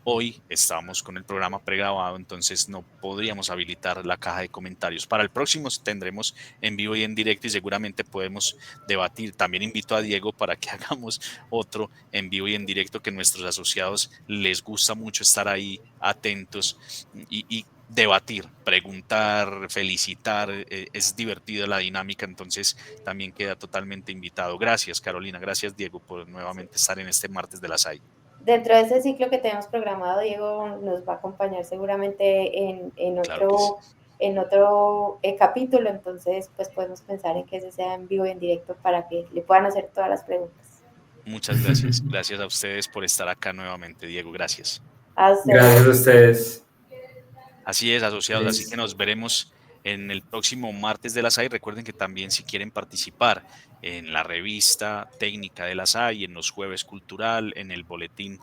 C: Hoy estamos con el programa pregrabado, entonces no podríamos habilitar la caja de comentarios. Para el próximo tendremos en vivo y en directo y seguramente podemos debatir. También invito a Diego para que hagamos otro en vivo y en directo, que nuestros asociados les gusta mucho estar ahí atentos y debatir, preguntar, felicitar, es divertido la dinámica, entonces también queda totalmente invitado. Gracias, Carolina, gracias, Diego, por nuevamente estar en este martes de la SAI.
D: Dentro de ese ciclo que tenemos programado, Diego nos va a acompañar seguramente
C: Claro que sí.
D: en otro capítulo, entonces pues podemos pensar en que ese sea en vivo y en directo para que le puedan hacer todas las preguntas.
C: Muchas gracias. Gracias a ustedes por estar acá nuevamente, Diego. Gracias.
D: A ustedes.
E: Gracias a ustedes.
C: Así es, asociados. Así que
E: Listo.
C: nos veremos en el próximo martes de la SAI. Recuerden que también si quieren participar en la revista técnica de la SAI, en los jueves cultural, en el boletín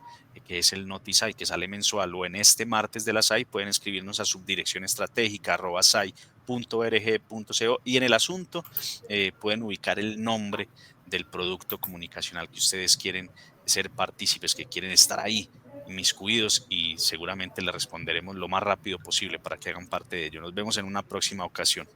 C: que es el NotiSAI que sale mensual o en este martes de la SAI, pueden escribirnos a subdirección estratégica @sai.org.co y en el asunto pueden ubicar el nombre del producto comunicacional que ustedes quieren ser partícipes, que quieren estar ahí inmiscuidos y seguramente le responderemos lo más rápido posible para que hagan parte de ello. Nos vemos en una próxima ocasión.